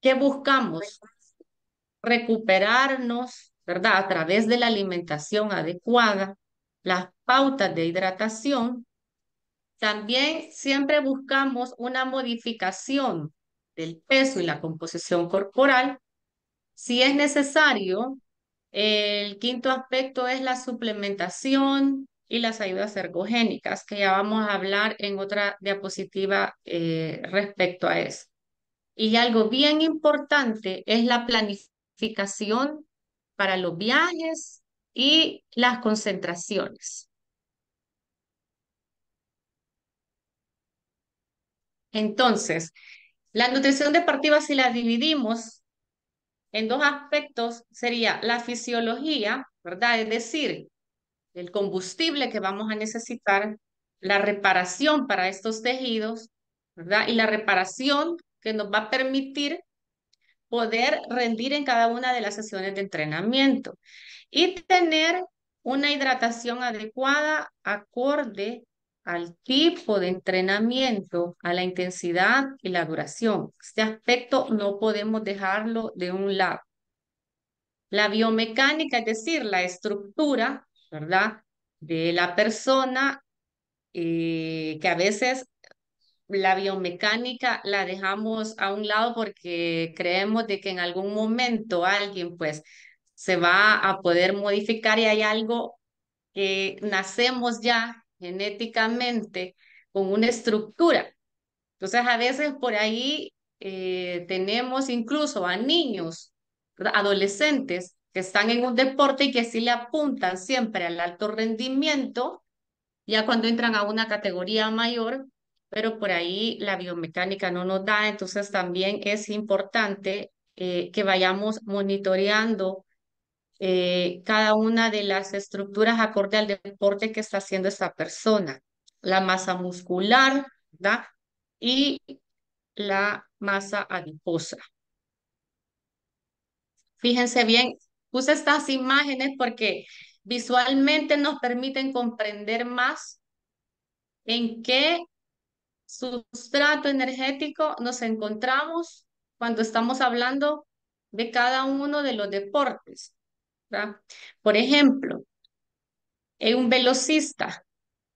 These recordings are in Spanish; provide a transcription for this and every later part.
¿Qué buscamos? Recuperarnos, ¿verdad? A través de la alimentación adecuada, las pautas de hidratación. También siempre buscamos una modificación del peso y la composición corporal. Si es necesario, el quinto aspecto es la suplementación y las ayudas ergogénicas, que ya vamos a hablar en otra diapositiva respecto a eso. Y algo bien importante es la planificación para los viajes y las concentraciones. Entonces, la nutrición deportiva, si la dividimos en dos aspectos, sería la fisiología, ¿verdad? Es decir, el combustible que vamos a necesitar, la reparación para estos tejidos, ¿verdad? Y la reparación que nos va a permitir poder rendir en cada una de las sesiones de entrenamiento y tener una hidratación adecuada acorde al tipo de entrenamiento, a la intensidad y la duración. Este aspecto no podemos dejarlo de un lado. La biomecánica, es decir, la estructura, ¿verdad? De la persona, que a veces la biomecánica la dejamos a un lado porque creemos de que en algún momento alguien pues se va a poder modificar y hay algo que nacemos ya genéticamente con una estructura. Entonces a veces por ahí tenemos incluso a niños, ¿verdad? Adolescentes que están en un deporte y que sí le apuntan siempre al alto rendimiento ya cuando entran a una categoría mayor, pero por ahí la biomecánica no nos da, entonces también es importante que vayamos monitoreando cada una de las estructuras acorde al deporte que está haciendo esta persona, la masa muscular, ¿verdad? Y la masa adiposa. Fíjense bien, puse estas imágenes porque visualmente nos permiten comprender más en qué sustrato energético nos encontramos cuando estamos hablando de cada uno de los deportes, ¿verdad? Por ejemplo, un velocista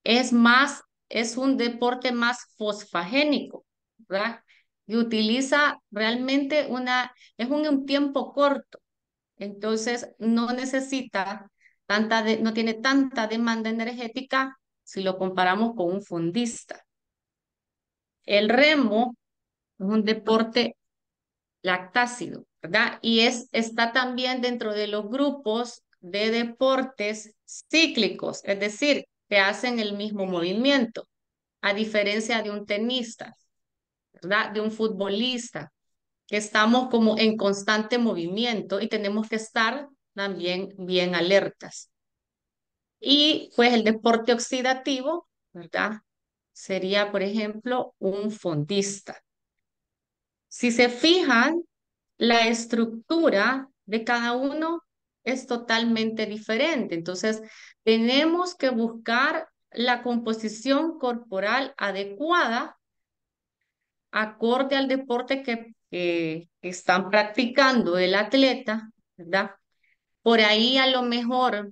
es más, es un deporte más fosfagénico, ¿verdad? Y utiliza realmente es un tiempo corto, entonces no necesita no tiene tanta demanda energética si lo comparamos con un fundista. El remo es un deporte lactácido, ¿verdad? Y está también dentro de los grupos de deportes cíclicos, es decir, que hacen el mismo movimiento, a diferencia de un tenista, ¿verdad? De un futbolista, que estamos como en constante movimiento y tenemos que estar también bien alertas. Y pues el deporte oxidativo, ¿verdad? Sería, por ejemplo, un fondista. Si se fijan, la estructura de cada uno es totalmente diferente. Entonces, tenemos que buscar la composición corporal adecuada acorde al deporte que están practicando el atleta, ¿verdad? Por ahí a lo mejor,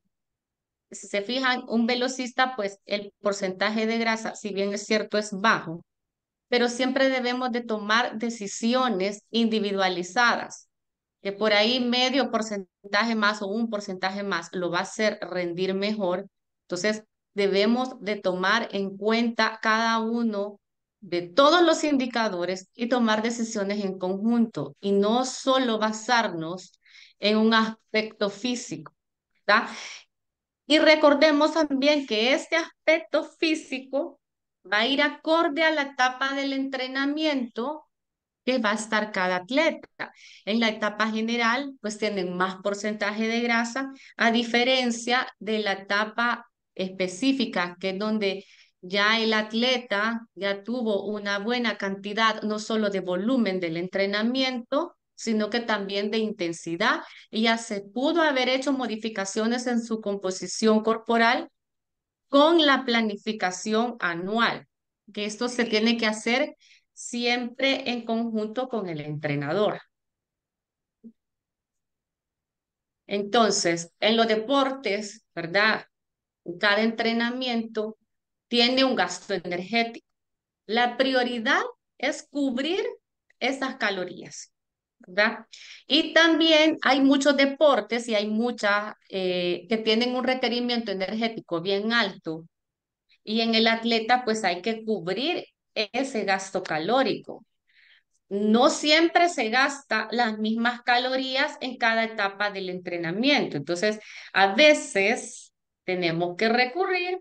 si se fijan, un velocista, pues el porcentaje de grasa, si bien es cierto, es bajo, pero siempre debemos de tomar decisiones individualizadas, que por ahí medio porcentaje más o un porcentaje más lo va a hacer rendir mejor. Entonces, debemos de tomar en cuenta cada uno de todos los indicadores y tomar decisiones en conjunto y no solo basarnos en un aspecto físico, ¿verdad? Y recordemos también que este aspecto físico va a ir acorde a la etapa del entrenamiento que va a estar cada atleta. En la etapa general, pues tienen más porcentaje de grasa, a diferencia de la etapa específica, que es donde ya el atleta ya tuvo una buena cantidad, no solo de volumen del entrenamiento, sino que también de intensidad, y ya se pudo haber hecho modificaciones en su composición corporal con la planificación anual, que esto se tiene que hacer siempre en conjunto con el entrenador. Entonces, en los deportes, ¿verdad? Cada entrenamiento tiene un gasto energético. La prioridad es cubrir esas calorías, ¿verdad? Y también hay muchos deportes y hay muchas que tienen un requerimiento energético bien alto y en el atleta pues hay que cubrir ese gasto calórico. No siempre se gasta las mismas calorías en cada etapa del entrenamiento. Entonces, a veces tenemos que recurrir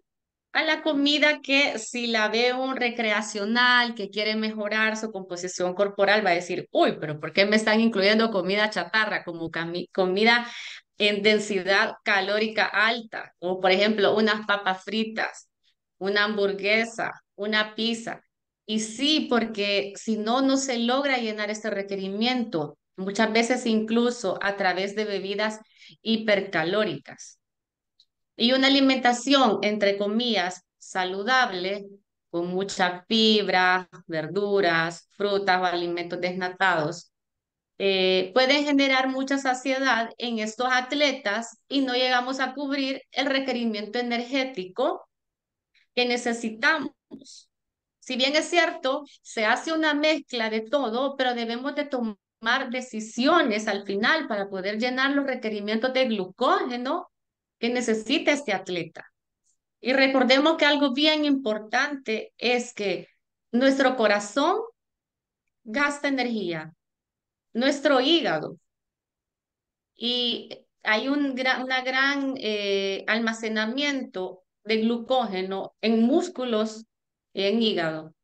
a la comida que si la ve un recreacional que quiere mejorar su composición corporal, va a decir, uy, pero ¿por qué me están incluyendo comida chatarra como comida en densidad calórica alta? O por ejemplo, unas papas fritas, una hamburguesa, una pizza. Y sí, porque si no, no se logra llenar este requerimiento, muchas veces incluso a través de bebidas hipercalóricas. Y una alimentación, entre comillas, saludable, con mucha fibra, verduras, frutas o alimentos desnatados, pueden generar mucha saciedad en estos atletas y no llegamos a cubrir el requerimiento energético que necesitamos. Si bien es cierto, se hace una mezcla de todo, pero debemos de tomar decisiones al final para poder llenar los requerimientos de glucógeno que necesita este atleta. Y recordemos que algo bien importante es que nuestro corazón gasta energía, nuestro hígado, y hay una gran almacenamiento de glucógeno en músculos y en hígado.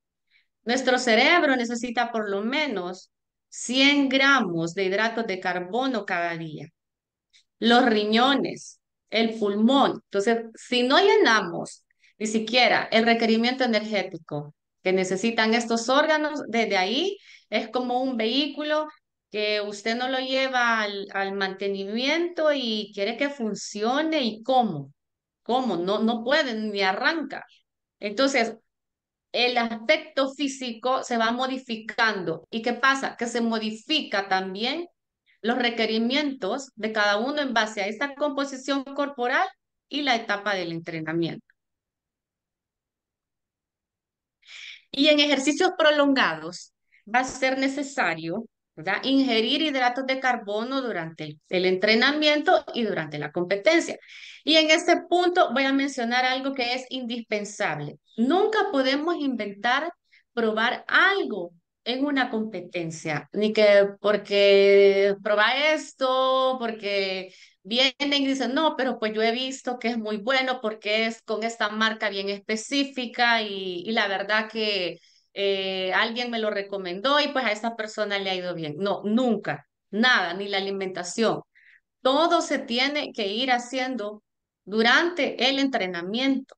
Nuestro cerebro necesita por lo menos 100 gramos de hidratos de carbono cada día. Los riñones, el pulmón. Entonces, si no llenamos ni siquiera el requerimiento energético que necesitan estos órganos, desde ahí es como un vehículo que usted no lo lleva al mantenimiento y quiere que funcione y cómo. ¿Cómo? No, no puede ni arranca. Entonces, el aspecto físico se va modificando. ¿Y qué pasa? Que se modifica también los requerimientos de cada uno en base a esta composición corporal y la etapa del entrenamiento. Y en ejercicios prolongados va a ser necesario, ¿verdad? Ingerir hidratos de carbono durante el entrenamiento y durante la competencia. Y en este punto voy a mencionar algo que es indispensable. Nunca podemos inventar probar algo en una competencia, ni que porque proba esto, porque vienen y dicen, no, pero pues yo he visto que es muy bueno porque es con esta marca bien específica y la verdad que alguien me lo recomendó y pues a esta persona le ha ido bien. No, nunca, nada, ni la alimentación. Todo se tiene que ir haciendo durante el entrenamiento,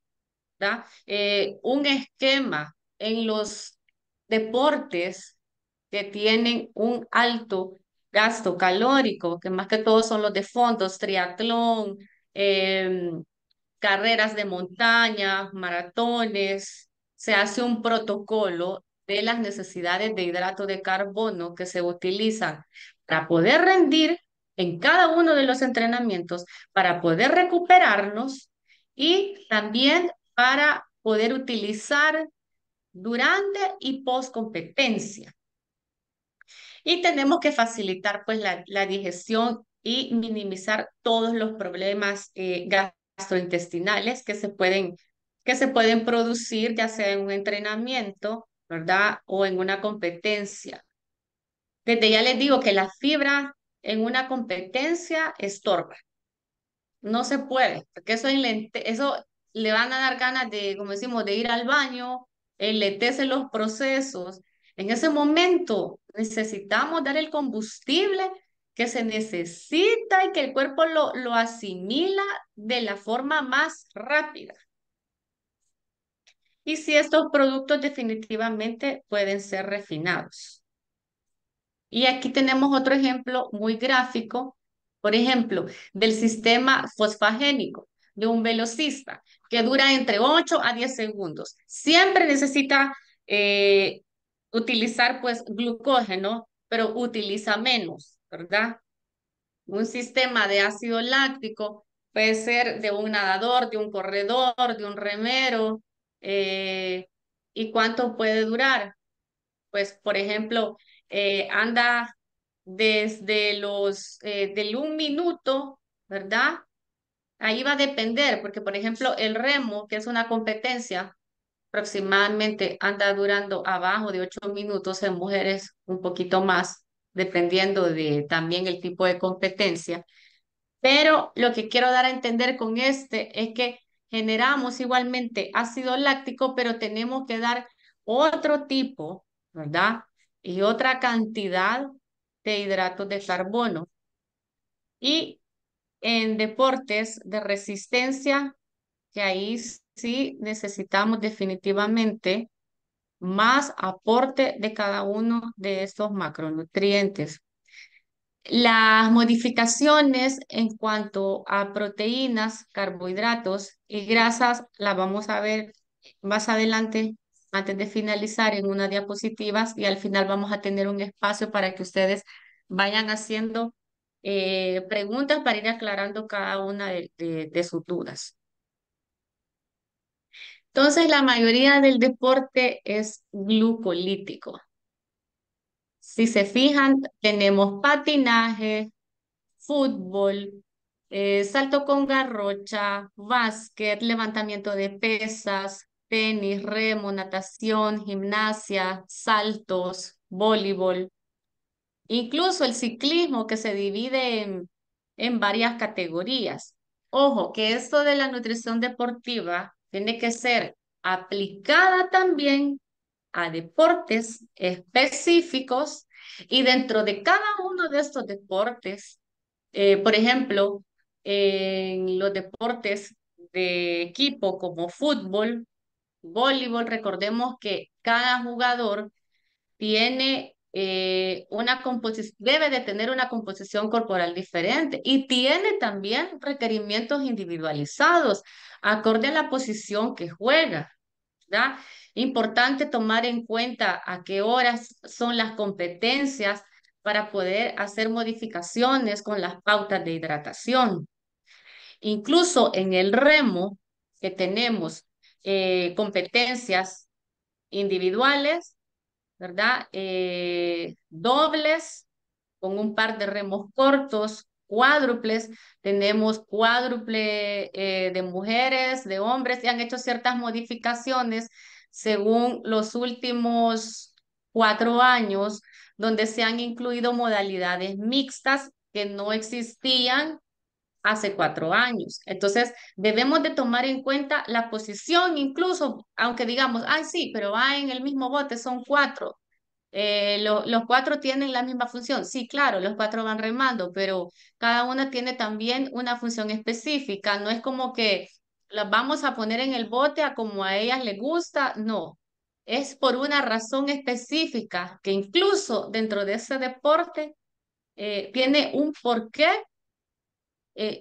¿verdad? Un esquema en los deportes que tienen un alto gasto calórico, que más que todo son los de fondos, triatlón, carreras de montaña, maratones. Se hace un protocolo de las necesidades de hidrato de carbono que se utilizan para poder rendir en cada uno de los entrenamientos, para poder recuperarnos y también para poder utilizar durante y post competencia. Y tenemos que facilitar pues la digestión y minimizar todos los problemas gastrointestinales que se pueden producir ya sea en un entrenamiento, ¿verdad? O en una competencia. Desde ya les digo que la fibra en una competencia estorba. No se puede, porque eso le van a dar ganas de, como decimos, de ir al baño, enlentece los procesos. En ese momento necesitamos dar el combustible que se necesita y que el cuerpo lo asimila de la forma más rápida. Y si estos productos definitivamente pueden ser refinados. Y aquí tenemos otro ejemplo muy gráfico, por ejemplo, del sistema fosfagénico de un velocista que dura entre 8 a 10 segundos. Siempre necesita eh, utilizar pues glucógeno, pero utiliza menos, ¿verdad? Un sistema de ácido láctico puede ser de un nadador, de un corredor, de un remero. eh, ¿Y cuánto puede durar? Pues, por ejemplo, anda desde del 1 minuto, ¿verdad? Ahí va a depender, porque, por ejemplo, el remo, que es una competencia, aproximadamente anda durando abajo de 8 minutos, en mujeres un poquito más, dependiendo de también el tipo de competencia. Pero lo que quiero dar a entender con este es que generamos igualmente ácido láctico, pero tenemos que dar otro tipo, ¿verdad? Y otra cantidad de hidratos de carbono. Y en deportes de resistencia, que ahí sí necesitamos definitivamente más aporte de cada uno de estos macronutrientes. Las modificaciones en cuanto a proteínas, carbohidratos y grasas las vamos a ver más adelante antes de finalizar en unas diapositivas y al final vamos a tener un espacio para que ustedes vayan haciendo preguntas para ir aclarando cada una de sus dudas. Entonces, la mayoría del deporte es glucolítico. Si se fijan, tenemos patinaje, fútbol, salto con garrocha, básquet, levantamiento de pesas, tenis, remo, natación, gimnasia, saltos, voleibol, incluso el ciclismo que se divide en varias categorías. Ojo, que esto de la nutrición deportiva tiene que ser aplicada también a deportes específicos y dentro de cada uno de estos deportes, por ejemplo, en los deportes de equipo como fútbol, voleibol, recordemos que cada jugador tiene una composición, debe de tener una composición corporal diferente y tiene también requerimientos individualizados acorde a la posición que juega, ¿verdad? Importante tomar en cuenta a qué horas son las competencias para poder hacer modificaciones con las pautas de hidratación. Incluso en el remo, que tenemos competencias individuales, ¿verdad? Dobles con un par de remos cortos, cuádruples, tenemos cuádruple de mujeres, de hombres, y han hecho ciertas modificaciones según los últimos 4 años, donde se han incluido modalidades mixtas que no existían hace 4 años. Entonces, debemos de tomar en cuenta la posición, incluso, aunque digamos, ay, sí, pero va en el mismo bote, son cuatro. Los cuatro tienen la misma función. Sí, claro, los cuatro van remando, pero cada una tiene también una función específica. No es como que las vamos a poner en el bote a como a ellas les gusta. No, es por una razón específica que incluso dentro de ese deporte tiene un porqué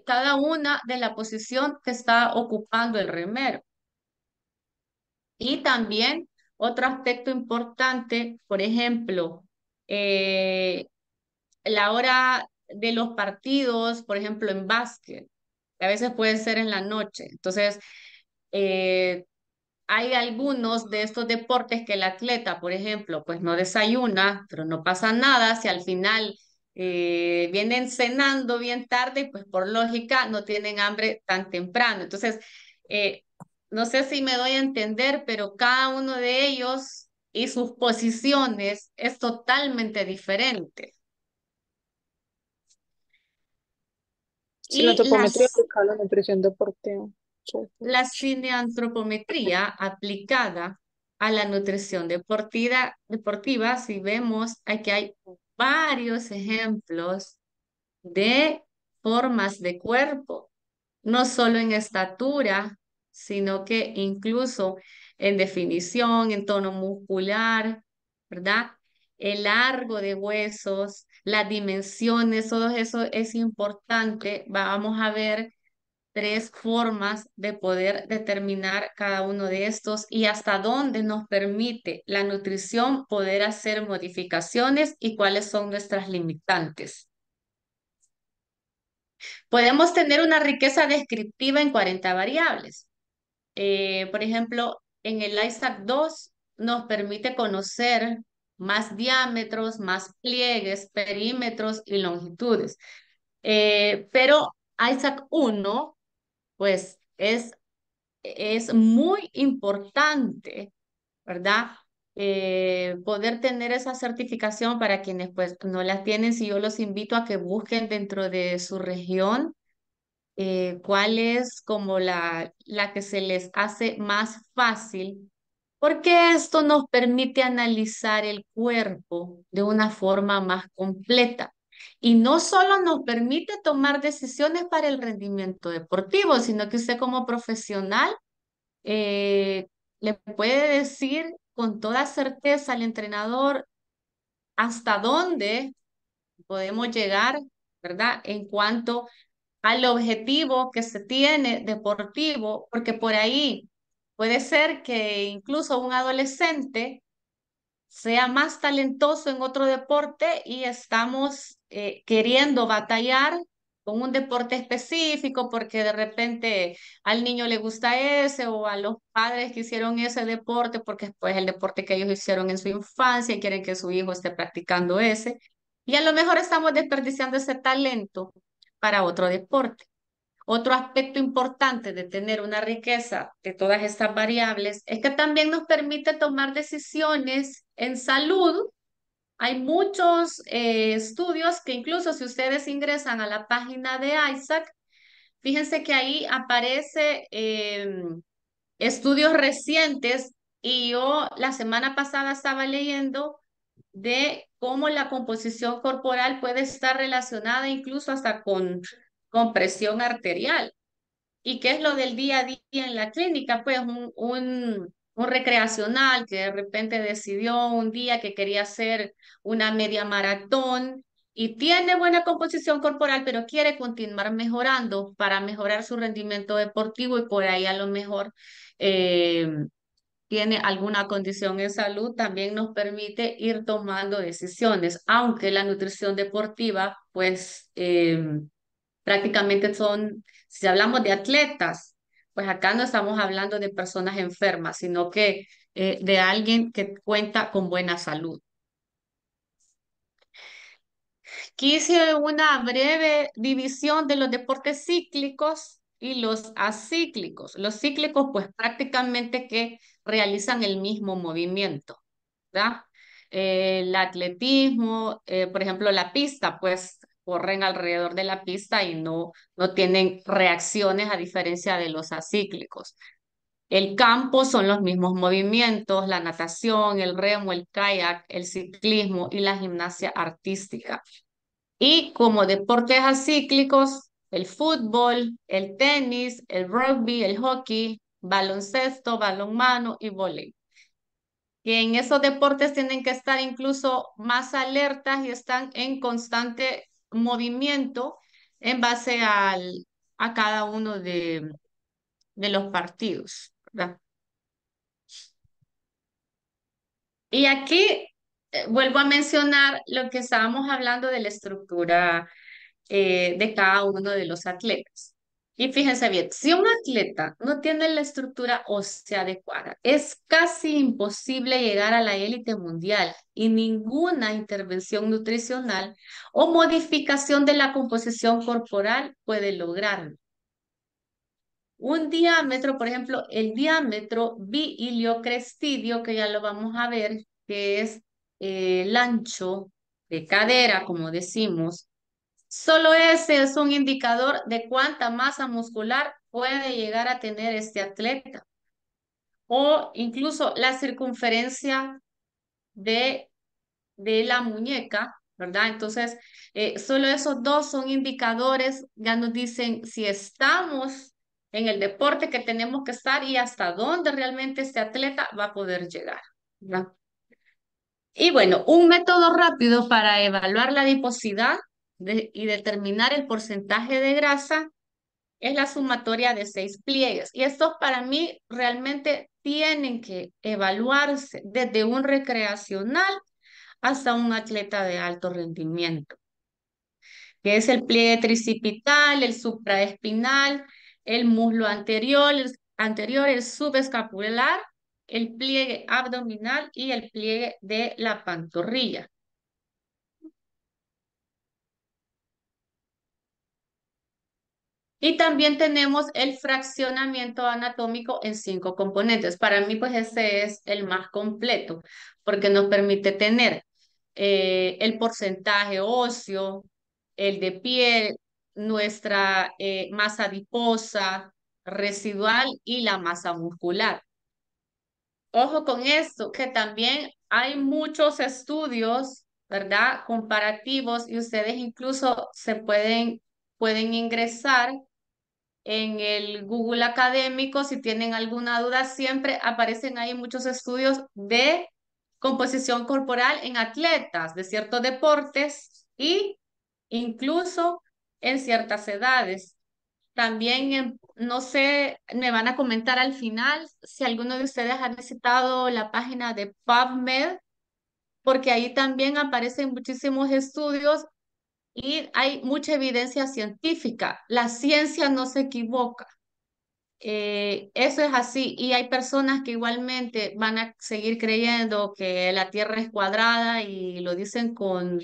cada una de la posición que está ocupando el remero. Y también otro aspecto importante, por ejemplo, eh, la hora de los partidos, por ejemplo, en básquet, que a veces puede ser en la noche. Entonces, eh, hay algunos de estos deportes que el atleta, por ejemplo, pues no desayuna, pero no pasa nada si al final vienen cenando bien tarde y pues por lógica no tienen hambre tan temprano. Entonces, eh, no sé si me doy a entender, pero cada uno de ellos y sus posiciones es totalmente diferente. Si la Y antropometría aplica a la nutrición deportiva. Sí, sí. la cineantropometría aplicada a la nutrición deportiva, si vemos, aquí hay varios ejemplos de formas de cuerpo, no solo en estatura, sino que incluso en definición, en tono muscular, ¿verdad? El largo de huesos, las dimensiones, todo eso es importante. Vamos a ver 3 formas de poder determinar cada uno de estos y hasta dónde nos permite la nutrición poder hacer modificaciones y cuáles son nuestras limitantes. Podemos tener una riqueza descriptiva en 40 variables. Por ejemplo, en el ISAC 2 nos permite conocer más diámetros, más pliegues, perímetros y longitudes. Pero ISAC 1, pues es muy importante, ¿verdad? Poder tener esa certificación para quienes pues no la tienen. Si yo los invito a que busquen dentro de su región cuál es como la que se les hace más fácil, porque esto nos permite analizar el cuerpo de una forma más completa. Y no solo nos permite tomar decisiones para el rendimiento deportivo, sino que usted como profesional le puede decir con toda certeza al entrenador hasta dónde podemos llegar, ¿verdad? En cuanto al objetivo que se tiene deportivo, porque por ahí puede ser que incluso un adolescente sea más talentoso en otro deporte y estamos queriendo batallar con un deporte específico porque de repente al niño le gusta ese o a los padres que hicieron ese deporte porque pues el deporte que ellos hicieron en su infancia y quieren que su hijo esté practicando ese. Y a lo mejor estamos desperdiciando ese talento para otro deporte. Otro aspecto importante de tener una riqueza de todas estas variables es que también nos permite tomar decisiones en salud. Hay muchos estudios que incluso si ustedes ingresan a la página de ISAC, fíjense que ahí aparece estudios recientes y yo la semana pasada estaba leyendo de cómo la composición corporal puede estar relacionada incluso hasta con presión arterial. ¿Y qué es lo del día a día en la clínica? Pues un recreacional que de repente decidió un día que quería hacer una media maratón y tiene buena composición corporal, pero quiere continuar mejorando para mejorar su rendimiento deportivo y por ahí a lo mejor eh, tiene alguna condición en salud, también nos permite ir tomando decisiones, aunque la nutrición deportiva, pues prácticamente son, si hablamos de atletas, pues acá no estamos hablando de personas enfermas, sino que de alguien que cuenta con buena salud. Quise una breve división de los deportes cíclicos y los acíclicos. Los cíclicos, pues prácticamente que realizan el mismo movimiento, ¿verdad? El atletismo, por ejemplo, la pista, pues corren alrededor de la pista y no tienen reacciones a diferencia de los acíclicos. El campo son los mismos movimientos, la natación, el remo, el kayak, el ciclismo y la gimnasia artística. Y como deportes acíclicos, el fútbol, el tenis, el rugby, el hockey, baloncesto, balonmano y vóley. Que en esos deportes tienen que estar incluso más alertas y están en constante movimiento en base a cada uno de los partidos, ¿verdad? Y aquí vuelvo a mencionar lo que estábamos hablando de la estructura de cada uno de los atletas. Y fíjense bien, si un atleta no tiene la estructura ósea adecuada, es casi imposible llegar a la élite mundial y ninguna intervención nutricional o modificación de la composición corporal puede lograrlo. Un diámetro, por ejemplo, el diámetro bi-iliocrestidio, que ya lo vamos a ver, que es el ancho de cadera, como decimos, solo ese es un indicador de cuánta masa muscular puede llegar a tener este atleta. O incluso la circunferencia de, de la muñeca, ¿verdad? Entonces, solo esos dos son indicadores, ya nos dicen si estamos en el deporte que tenemos que estar y hasta dónde realmente este atleta va a poder llegar, ¿verdad? Y bueno, un método rápido para evaluar la adiposidad y determinar el porcentaje de grasa es la sumatoria de 6 pliegues. Y estos para mí realmente tienen que evaluarse desde un recreacional hasta un atleta de alto rendimiento. que es el pliegue tricipital, el supraespinal, el muslo anterior, el subescapular, el pliegue abdominal y el pliegue de la pantorrilla. Y también tenemos el fraccionamiento anatómico en 5 componentes. Para mí, pues ese es el más completo, porque nos permite tener el porcentaje óseo, el de piel, nuestra masa adiposa, residual y la masa muscular. Ojo con esto, que también hay muchos estudios, ¿verdad? Comparativos y ustedes incluso pueden ingresar en el Google académico, si tienen alguna duda, siempre aparecen ahí muchos estudios de composición corporal en atletas de ciertos deportes y incluso en ciertas edades. También, no sé, me van a comentar al final si alguno de ustedes ha visitado la página de PubMed, porque ahí también aparecen muchísimos estudios y hay mucha evidencia científica. La ciencia no se equivoca. Eso es así. Y hay personas que igualmente van a seguir creyendo que la Tierra es cuadrada y lo dicen con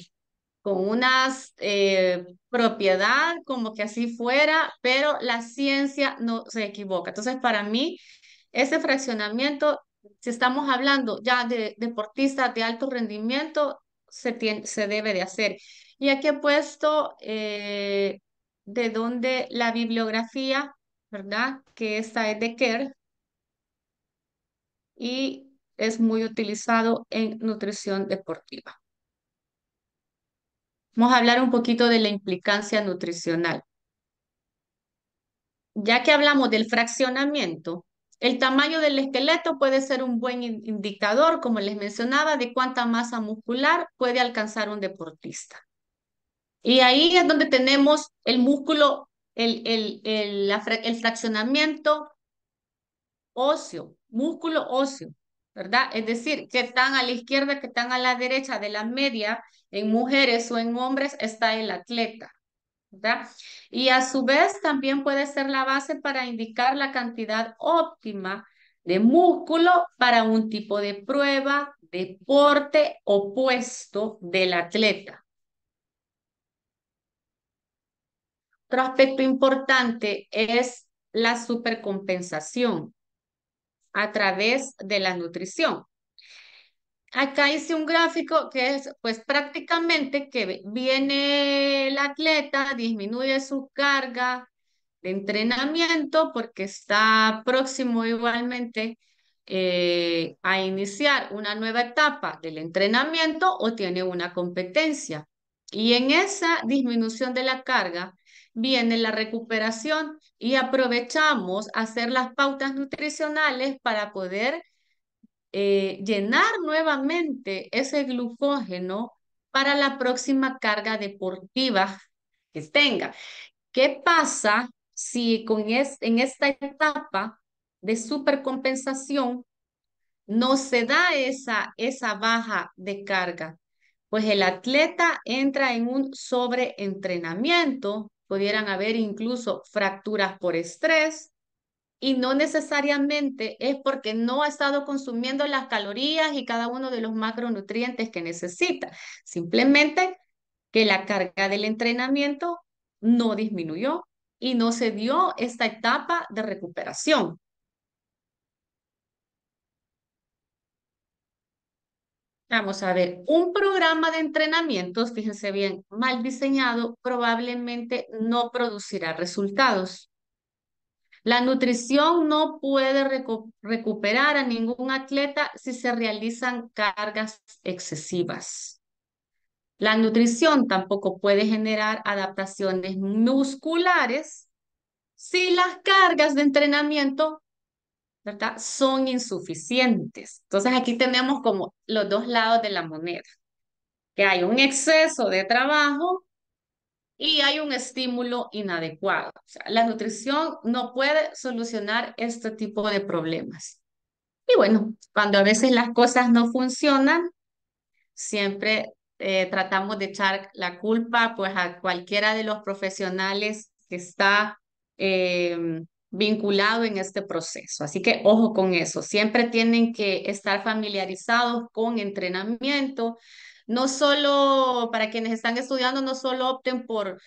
unas propiedad como que así fuera, pero la ciencia no se equivoca. Entonces, para mí, ese fraccionamiento, si estamos hablando ya de deportistas de alto rendimiento, se debe de hacer. Y aquí he puesto de dónde la bibliografía, ¿verdad? Que esta es de Kerr y es muy utilizado en nutrición deportiva. Vamos a hablar un poquito de la implicancia nutricional. Ya que hablamos del fraccionamiento, el tamaño del esqueleto puede ser un buen indicador, como les mencionaba, de cuánta masa muscular puede alcanzar un deportista. Y ahí es donde tenemos el músculo, el fraccionamiento óseo, músculo óseo, ¿verdad? Es decir, que están a la izquierda, que están a la derecha de la media, en mujeres o en hombres, está el atleta. ¿Verdad? Y a su vez también puede ser la base para indicar la cantidad óptima de músculo para un tipo de prueba, deporte o puesto del atleta. Otro aspecto importante es la supercompensación a través de la nutrición. Acá hice un gráfico que es pues prácticamente que viene el atleta, disminuye su carga de entrenamiento porque está próximo igualmente a iniciar una nueva etapa del entrenamiento o tiene una competencia. Y en esa disminución de la carga viene la recuperación y aprovechamos hacer las pautas nutricionales para poder llenar nuevamente ese glucógeno para la próxima carga deportiva que tenga. ¿Qué pasa si en esta etapa de supercompensación no se da esa baja de carga? Pues el atleta entra en un sobreentrenamiento, pudieran haber incluso fracturas por estrés, y no necesariamente es porque no ha estado consumiendo las calorías y cada uno de los macronutrientes que necesita. Simplemente que la carga del entrenamiento no disminuyó y no se dio esta etapa de recuperación. Vamos a ver, un programa de entrenamientos, fíjense bien, mal diseñado, probablemente no producirá resultados. La nutrición no puede recuperar a ningún atleta si se realizan cargas excesivas. La nutrición tampoco puede generar adaptaciones musculares si las cargas de entrenamiento, ¿verdad?, son insuficientes. Entonces aquí tenemos como los dos lados de la moneda, que hay un exceso de trabajo y hay un estímulo inadecuado. O sea, la nutrición no puede solucionar este tipo de problemas. Y bueno, cuando a veces las cosas no funcionan, siempre tratamos de echar la culpa pues a cualquiera de los profesionales que está vinculado en este proceso. Así que ojo con eso, siempre tienen que estar familiarizados con entrenamiento. No solo para quienes están estudiando, no solo opten por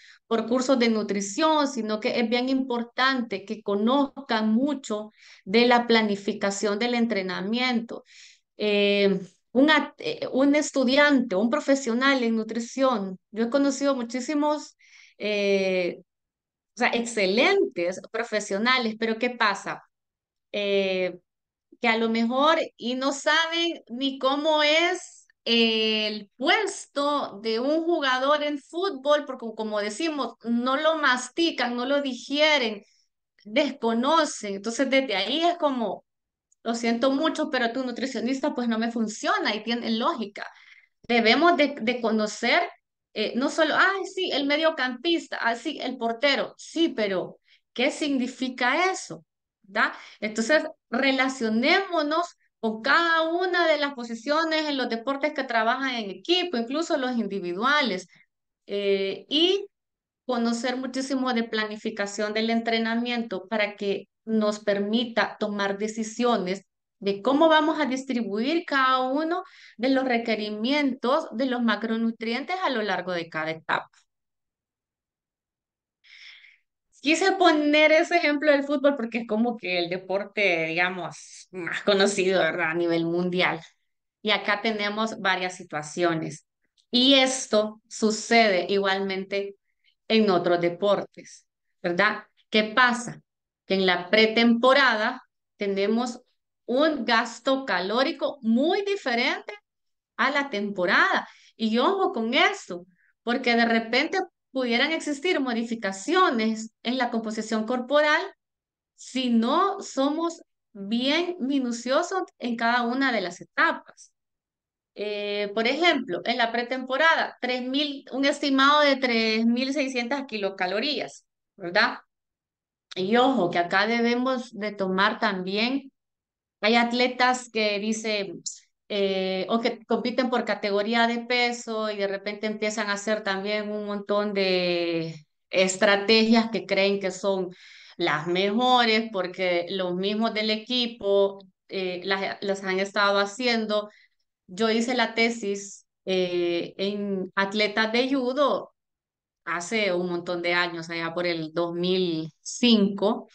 cursos de nutrición, sino que es bien importante que conozcan mucho de la planificación del entrenamiento. Eh, un estudiante, un profesional en nutrición, yo he conocido muchísimos, o sea, excelentes profesionales, pero ¿qué pasa? Eh, que a lo mejor y no saben ni cómo es el puesto de un jugador en fútbol, porque como decimos, no lo mastican, no lo digieren, desconocen. Entonces, desde ahí es como, lo siento mucho, pero tu nutricionista pues no me funciona y tiene lógica. Debemos de conocer, no solo, ay, sí, el mediocampista, ah, sí, el portero, sí, pero ¿qué significa eso? ¿Da? Entonces, relacionémonos con cada una de las posiciones en los deportes que trabajan en equipo, incluso los individuales, y conocer muchísimo de planificación del entrenamiento para que nos permita tomar decisiones de cómo vamos a distribuir cada uno de los requerimientos de los macronutrientes a lo largo de cada etapa. Quise poner ese ejemplo del fútbol porque es como que el deporte, digamos, más conocido, ¿verdad? A nivel mundial. Y acá tenemos varias situaciones. Y esto sucede igualmente en otros deportes, ¿verdad? ¿Qué pasa? Que en la pretemporada tenemos un gasto calórico muy diferente a la temporada. Y ojo con esto, porque de repente pudieran existir modificaciones en la composición corporal si no somos bien minuciosos en cada una de las etapas. Por ejemplo, en la pretemporada, 3.000, un estimado de 3.600 kilocalorías, ¿verdad? Y ojo, que acá debemos de tomar también, hay atletas que dicen, o que compiten por categoría de peso y de repente empiezan a hacer también un montón de estrategias que creen que son las mejores porque los mismos del equipo las han estado haciendo. Yo hice la tesis en atletas de judo hace un montón de años, allá por el 2005,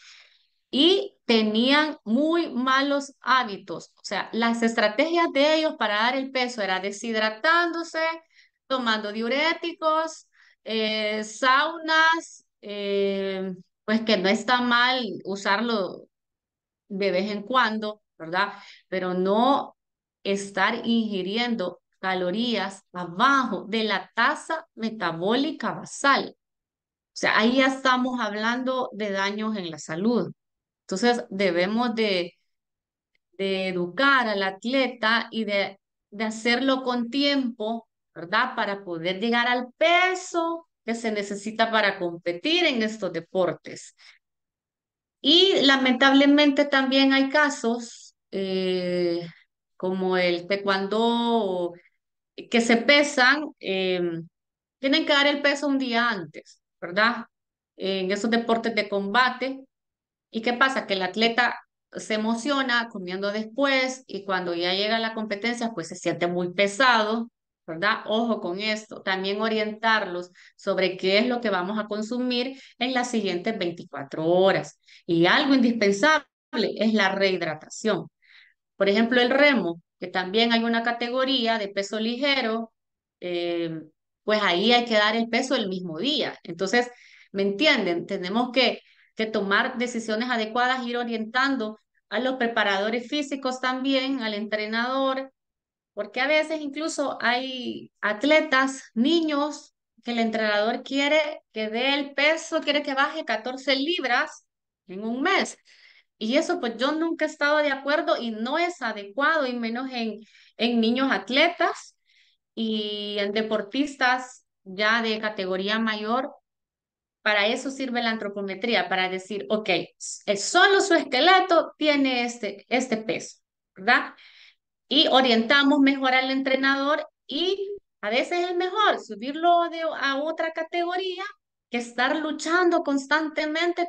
y tenían muy malos hábitos. O sea, las estrategias de ellos para dar el peso era deshidratándose, tomando diuréticos, saunas, pues que no está mal usarlo de vez en cuando, ¿verdad? Pero no estar ingiriendo calorías abajo de la tasa metabólica basal. O sea, ahí ya estamos hablando de daños en la salud. Entonces, debemos de educar al atleta y de hacerlo con tiempo, ¿verdad? Para poder llegar al peso que se necesita para competir en estos deportes. Y lamentablemente también hay casos como el taekwondo que se pesan, tienen que dar el peso un día antes, ¿verdad? En esos deportes de combate. ¿Y qué pasa? Que el atleta se emociona comiendo después y cuando ya llega a la competencia, pues se siente muy pesado, ¿verdad? Ojo con esto. También orientarlos sobre qué es lo que vamos a consumir en las siguientes 24 horas. Y algo indispensable es la rehidratación. Por ejemplo, el remo, que también hay una categoría de peso ligero, eh, pues ahí hay que dar el peso el mismo día. Entonces, ¿me entienden? Tenemos que tomar decisiones adecuadas, ir orientando a los preparadores físicos también, al entrenador, porque a veces incluso hay atletas, niños, que el entrenador quiere que dé el peso, quiere que baje 14 libras en un mes. Y eso pues yo nunca he estado de acuerdo y no es adecuado, y menos en niños atletas y en deportistas ya de categoría mayor. Para eso sirve la antropometría, para decir, ok, solo su esqueleto tiene este peso, ¿verdad? Y orientamos mejor al entrenador y A veces es mejor subirlo a otra categoría que estar luchando constantemente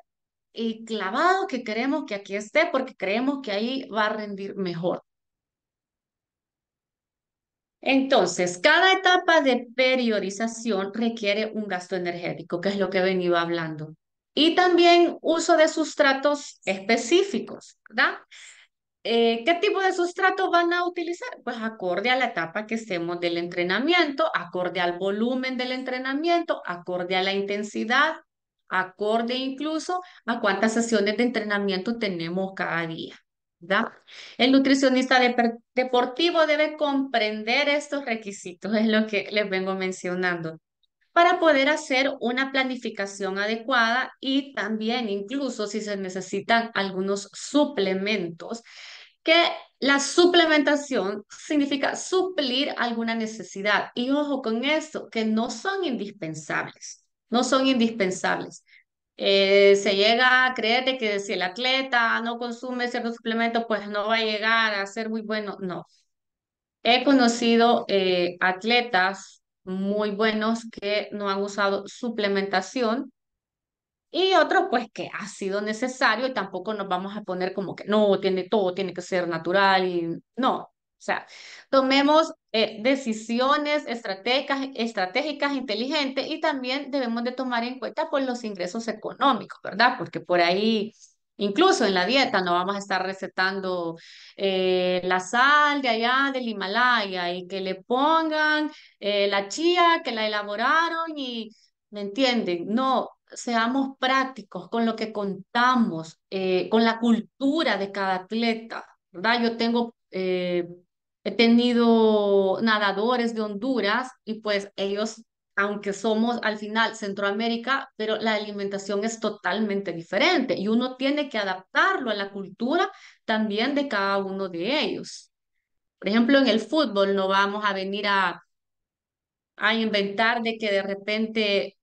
y clavado que queremos que aquí esté porque creemos que ahí va a rendir mejor. Entonces, cada etapa de periodización requiere un gasto energético, que es lo que he venido hablando. Y también uso de sustratos específicos, ¿verdad? ¿Qué tipo de sustrato van a utilizar? Pues acorde a la etapa que estemos del entrenamiento, acorde al volumen del entrenamiento, acorde a la intensidad, acorde incluso a cuántas sesiones de entrenamiento tenemos cada día, ¿verdad? El nutricionista deportivo debe comprender estos requisitos, es lo que les vengo mencionando para poder hacer una planificación adecuada y también incluso si se necesitan algunos suplementos, que la suplementación significa suplir alguna necesidad. Y ojo con esto, que no son indispensables, no son indispensables. Se llega a creer de que si el atleta no consume cierto suplemento, pues no va a llegar a ser muy bueno. No, he conocido atletas muy buenos que no han usado suplementación y otros pues que ha sido necesario y tampoco nos vamos a poner como que no, tiene todo, tiene que ser natural y no. O sea, tomemos decisiones estratégicas inteligentes y también debemos de tomar en cuenta por los ingresos económicos, ¿verdad? Porque por ahí, incluso en la dieta, no vamos a estar recetando la sal de allá del Himalaya y que le pongan la chía que la elaboraron y, ¿me entienden? No, seamos prácticos con lo que contamos, con la cultura de cada atleta, ¿verdad? He tenido nadadores de Honduras y pues ellos, aunque somos al final Centroamérica, pero la alimentación es totalmente diferente y uno tiene que adaptarlo a la cultura también de cada uno de ellos. Por ejemplo, en el fútbol no vamos a venir a inventar de que de repente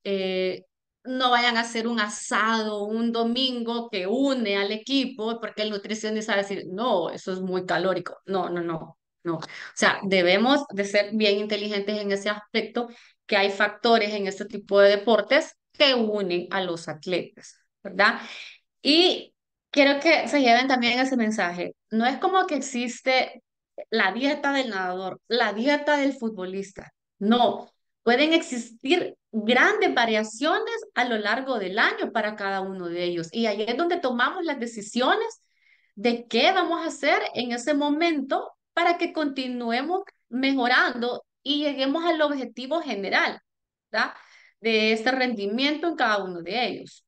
no vayan a hacer un asado un domingo que une al equipo, porque el nutricionista va a decir, no, eso es muy calórico. No, no, no, no. O sea, debemos de ser bien inteligentes en ese aspecto, que hay factores en este tipo de deportes que unen a los atletas, ¿verdad? Y quiero que se lleven también ese mensaje. No es como que existe la dieta del nadador, la dieta del futbolista. No, pueden existir grandes variaciones a lo largo del año para cada uno de ellos. Y ahí es donde tomamos las decisiones de qué vamos a hacer en ese momento para que continuemos mejorando y lleguemos al objetivo general, ¿verdad? De este rendimiento en cada uno de ellos.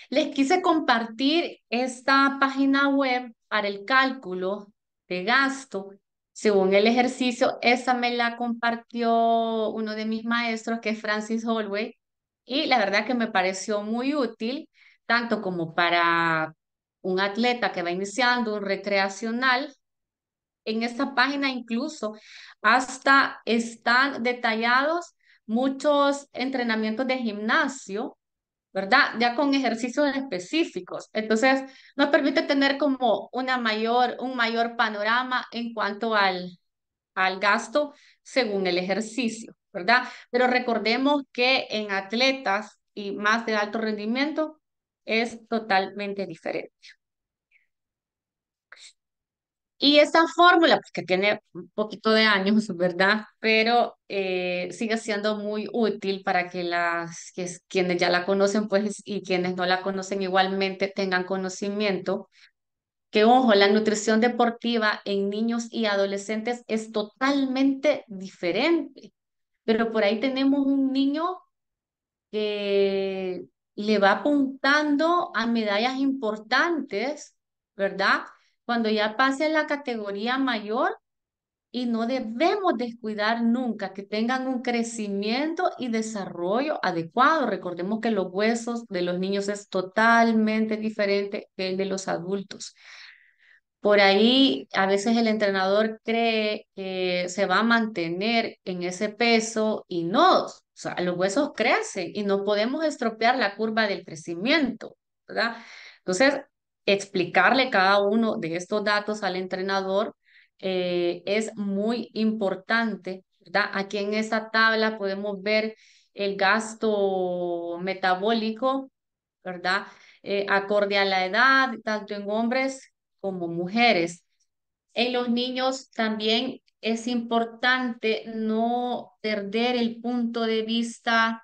Les quise compartir esta página web para el cálculo de gasto según el ejercicio. Esa me la compartió uno de mis maestros, que es Francis Holloway, y la verdad que me pareció muy útil, tanto como para un atleta que va iniciando un recreacional. En esta página incluso hasta están detallados muchos entrenamientos de gimnasio, ¿verdad? Ya con ejercicios específicos. Entonces, nos permite tener como un mayor panorama en cuanto al gasto según el ejercicio, ¿verdad? Pero recordemos que en atletas y más de alto rendimiento es totalmente diferente. Y esta fórmula, pues que tiene un poquito de años, ¿verdad? Pero sigue siendo muy útil para que quienes ya la conocen, pues, y quienes no la conocen igualmente tengan conocimiento. Que, ojo, la nutrición deportiva en niños y adolescentes es totalmente diferente. Pero por ahí tenemos un niño que le va apuntando a medallas importantes, ¿verdad? Cuando ya pase a la categoría mayor y no debemos descuidar nunca que tengan un crecimiento y desarrollo adecuado. Recordemos que los huesos de los niños es totalmente diferente que el de los adultos. Por ahí a veces el entrenador cree que se va a mantener en ese peso y no, o sea, los huesos crecen y no podemos estropear la curva del crecimiento, ¿verdad? Entonces, explicarle cada uno de estos datos al entrenador es muy importante, ¿verdad? Aquí en esta tabla podemos ver el gasto metabólico, ¿verdad? Acorde a la edad, tanto en hombres como mujeres. En los niños también es importante no perder el punto de vista,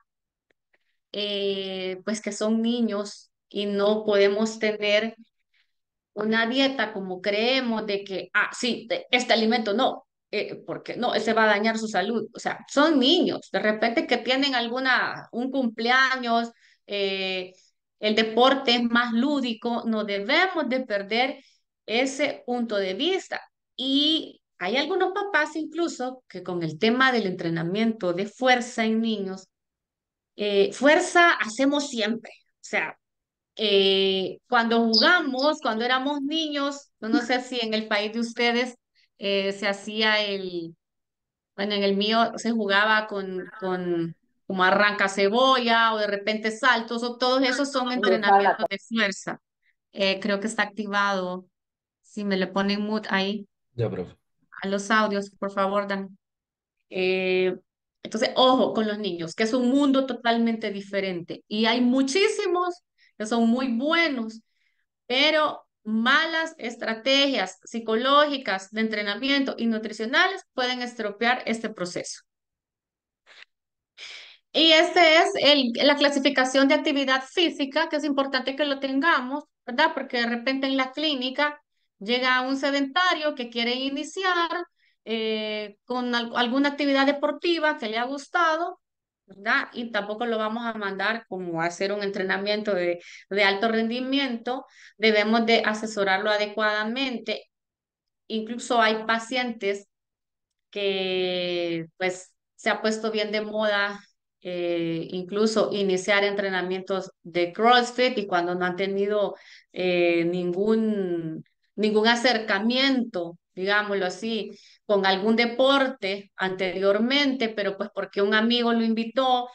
pues que son niños y no podemos tener una dieta como creemos de que, sí, este alimento no, porque no, ese va a dañar su salud. O sea, son niños, de repente que tienen un cumpleaños, eh, el deporte es más lúdico, no debemos de perder ese punto de vista. Y hay algunos papás incluso que con el tema del entrenamiento de fuerza en niños, fuerza hacemos siempre. O sea, cuando jugamos, cuando éramos niños, no sé si en el país de ustedes se hacía bueno, en el mío se jugaba con como arranca cebolla o de repente saltos, o todos esos son entrenamientos de fuerza. Creo que está activado. Si me le ponen mute ahí Ya, profe. a los audios, por favor, Dan. Eh, entonces, ojo con los niños, que es un mundo totalmente diferente. Y hay muchísimos que son muy buenos, pero malas estrategias psicológicas de entrenamiento y nutricionales pueden estropear este proceso. Y este es la clasificación de actividad física, que es importante que lo tengamos, ¿verdad? Porque de repente en la clínica llega un sedentario que quiere iniciar con alguna actividad deportiva que le ha gustado, ¿verdad? Y tampoco lo vamos a mandar como a hacer un entrenamiento de alto rendimiento. Debemos de asesorarlo adecuadamente. Incluso hay pacientes que pues se ha puesto bien de moda, incluso iniciar entrenamientos de CrossFit, y cuando no han tenido ningún acercamiento, digámoslo así, con algún deporte anteriormente, pero pues porque un amigo lo invitó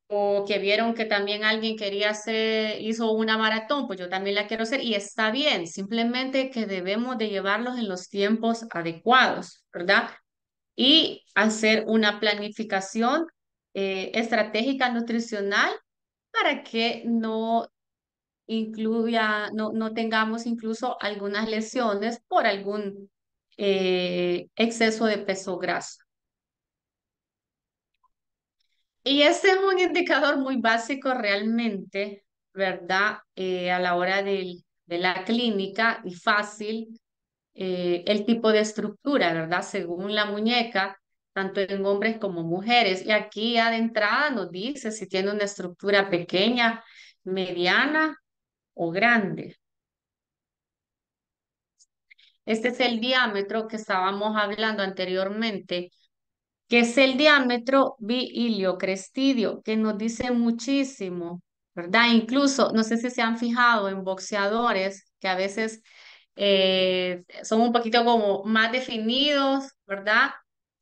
o que vieron que también alguien hizo una maratón, pues yo también la quiero hacer y está bien, simplemente que debemos de llevarlos en los tiempos adecuados, ¿verdad? Y hacer una planificación estratégica nutricional para que no tengamos incluso algunas lesiones por algún exceso de peso graso. Y este es un indicador muy básico realmente, ¿verdad? A la hora de la clínica y fácil, el tipo de estructura, ¿verdad? Según la muñeca, tanto en hombres como mujeres. Y aquí ya de entrada nos dice si tiene una estructura pequeña, mediana o grande. Este es el diámetro que estábamos hablando anteriormente, que es el diámetro biliocrestidio, que nos dice muchísimo, ¿verdad? Incluso, no sé si se han fijado en boxeadores que a veces son un poquito como más definidos, ¿verdad?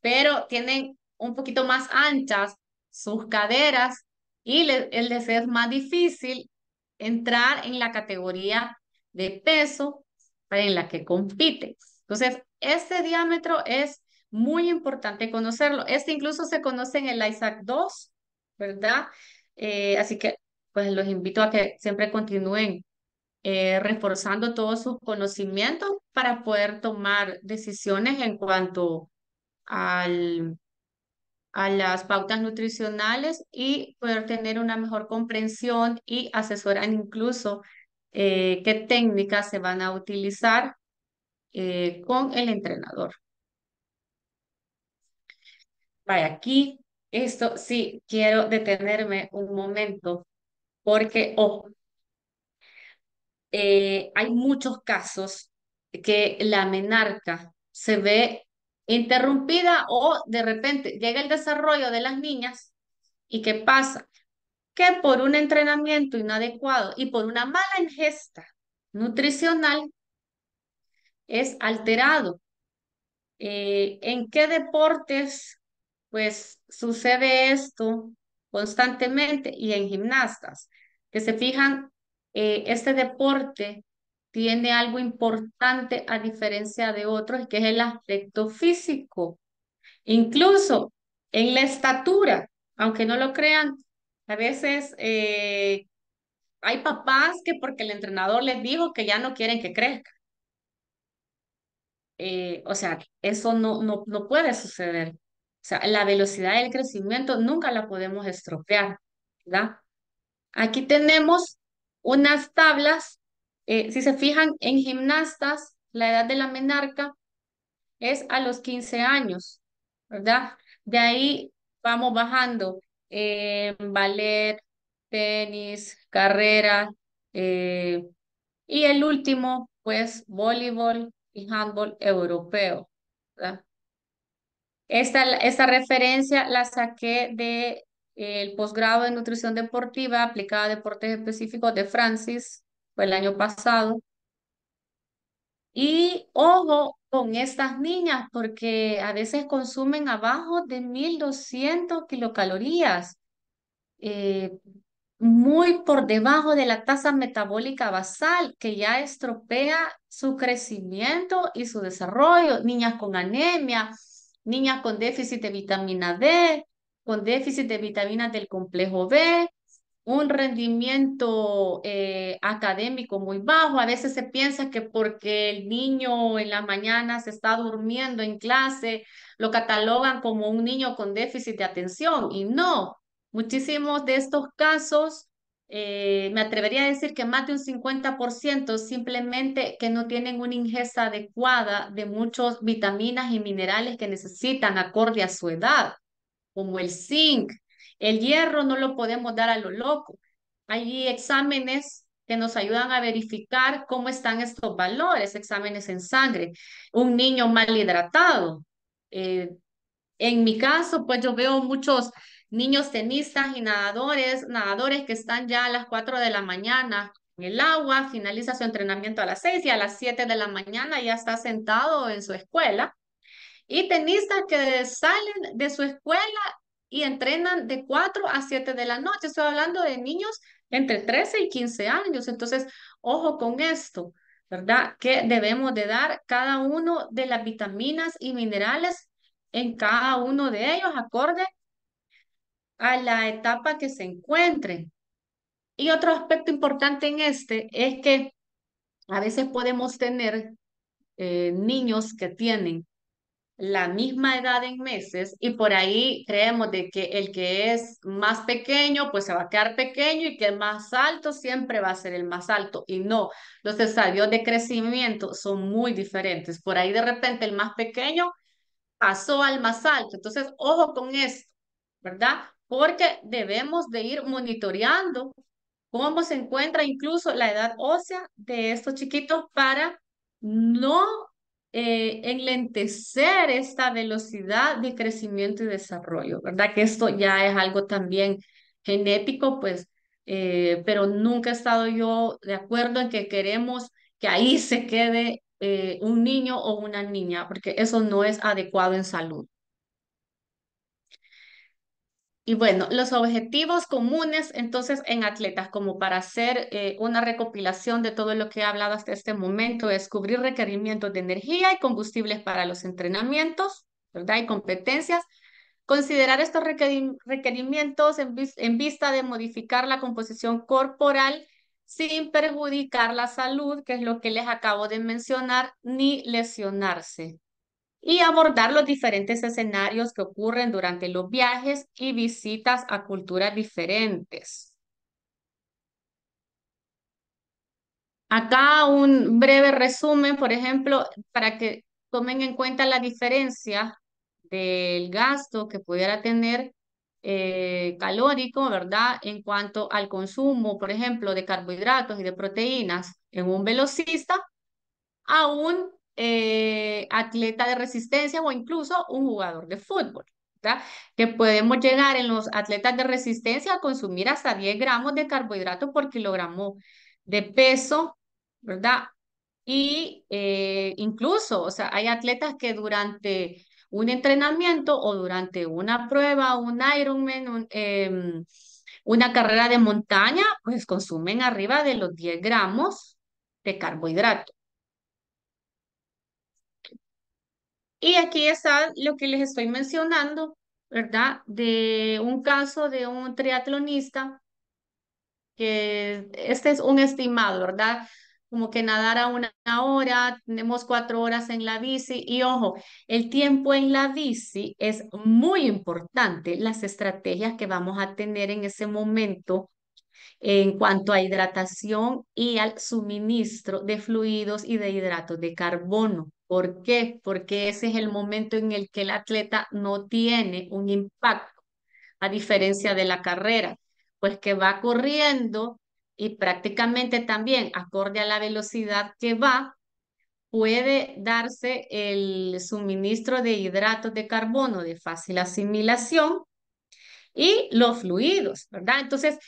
Pero tienen un poquito más anchas sus caderas y les es más difícil entrar en la categoría de peso en la que compiten. Entonces, este diámetro es muy importante conocerlo. Este incluso se conoce en el ISAC 2, ¿verdad? Así que, pues los invito a que siempre continúen reforzando todos sus conocimientos para poder tomar decisiones en cuanto al, a las pautas nutricionales y poder tener una mejor comprensión y asesorar incluso qué técnicas se van a utilizar con el entrenador. Vaya, aquí, esto sí, quiero detenerme un momento porque, ojo, hay muchos casos que la menarca se ve interrumpida o de repente llega el desarrollo de las niñas y ¿qué pasa? Que por un entrenamiento inadecuado y por una mala ingesta nutricional es alterado. ¿En qué deportes pues sucede esto constantemente? Y en gimnastas, que se fijan, este deporte tiene algo importante a diferencia de otros, que es el aspecto físico. Incluso en la estatura, aunque no lo crean, a veces hay papás que porque el entrenador les dijo que ya no quieren que crezca. O sea, eso no puede suceder. O sea, la velocidad del crecimiento nunca la podemos estropear, ¿verdad? Aquí tenemos unas tablas. Si se fijan en gimnastas, la edad de la menarca es a los 15 años, ¿verdad? De ahí vamos bajando ballet, tenis, carrera, eh, y el último, pues, voleibol y handball europeo, ¿verdad? Esta referencia la saqué de el posgrado de nutrición deportiva aplicada a deportes específicos de Francis, fue el año pasado. Y ojo con estas niñas, porque a veces consumen abajo de 1.200 kilocalorías, eh, muy por debajo de la tasa metabólica basal, que ya estropea su crecimiento y su desarrollo. Niñas con anemia, niñas con déficit de vitamina D, con déficit de vitaminas del complejo B, un rendimiento académico muy bajo. A veces se piensa que porque el niño en la mañana se está durmiendo en clase, lo catalogan como un niño con déficit de atención y no. Muchísimos de estos casos, me atrevería a decir que más de un 50% simplemente que no tienen una ingesta adecuada de muchos vitaminas y minerales que necesitan acorde a su edad, como el zinc. El hierro no lo podemos dar a lo loco. Hay exámenes que nos ayudan a verificar cómo están estos valores, exámenes en sangre. Un niño mal hidratado. eh, en mi caso, pues yo veo muchos niños tenistas y nadadores que están ya a las 4 de la mañana en el agua, finaliza su entrenamiento a las 6 y a las 7 de la mañana ya está sentado en su escuela, y tenistas que salen de su escuela y entrenan de 4 a 7 de la noche. Estoy hablando de niños entre 13 y 15 años. Entonces, ojo con esto, ¿verdad? Que debemos de dar cada uno de las vitaminas y minerales en cada uno de ellos, acorde a la etapa que se encuentren. Y otro aspecto importante en este es que a veces podemos tener niños que tienen la misma edad en meses y por ahí creemos de que el que es más pequeño pues se va a quedar pequeño y que el más alto siempre va a ser el más alto y no, los estadios de crecimiento son muy diferentes. Por ahí de repente el más pequeño pasó al más alto. Entonces, ojo con esto, ¿verdad? Porque debemos de ir monitoreando cómo se encuentra incluso la edad ósea de estos chiquitos para no enlentecer esta velocidad de crecimiento y desarrollo, ¿verdad? Que esto ya es algo también genético, pues, pero nunca he estado yo de acuerdo en que queremos que ahí se quede un niño o una niña, porque eso no es adecuado en salud. Y bueno, los objetivos comunes entonces en atletas, como para hacer una recopilación de todo lo que he hablado hasta este momento, es cubrir requerimientos de energía y combustibles para los entrenamientos, ¿verdad? Y competencias. Considerar estos requerimientos en vista de modificar la composición corporal sin perjudicar la salud, que es lo que les acabo de mencionar, ni lesionarse, y abordar los diferentes escenarios que ocurren durante los viajes y visitas a culturas diferentes. Acá un breve resumen, por ejemplo, para que tomen en cuenta la diferencia del gasto que pudiera tener calórico, ¿verdad? En cuanto al consumo, por ejemplo, de carbohidratos y de proteínas en un velocista a un atleta de resistencia o incluso un jugador de fútbol, ¿verdad? Que podemos llegar en los atletas de resistencia a consumir hasta 10 gramos de carbohidratos por kilogramo de peso, ¿verdad? Y incluso, o sea, hay atletas que durante un entrenamiento o durante una prueba, un Ironman, una carrera de montaña, pues consumen arriba de los 10 gramos, de carbohidrato. Y aquí está lo que les estoy mencionando, ¿verdad? De un caso de un triatlonista que este es un estimado, ¿verdad? Como que nadar a una hora, tenemos 4 horas en la bici y ojo, el tiempo en la bici es muy importante, las estrategias que vamos a tener en ese momento en cuanto a hidratación y al suministro de fluidos y de hidratos de carbono. ¿Por qué? Porque ese es el momento en el que el atleta no tiene un impacto, a diferencia de la carrera, pues que va corriendo y prácticamente también, acorde a la velocidad que va, puede darse el suministro de hidratos de carbono de fácil asimilación y los fluidos, ¿verdad? Entonces,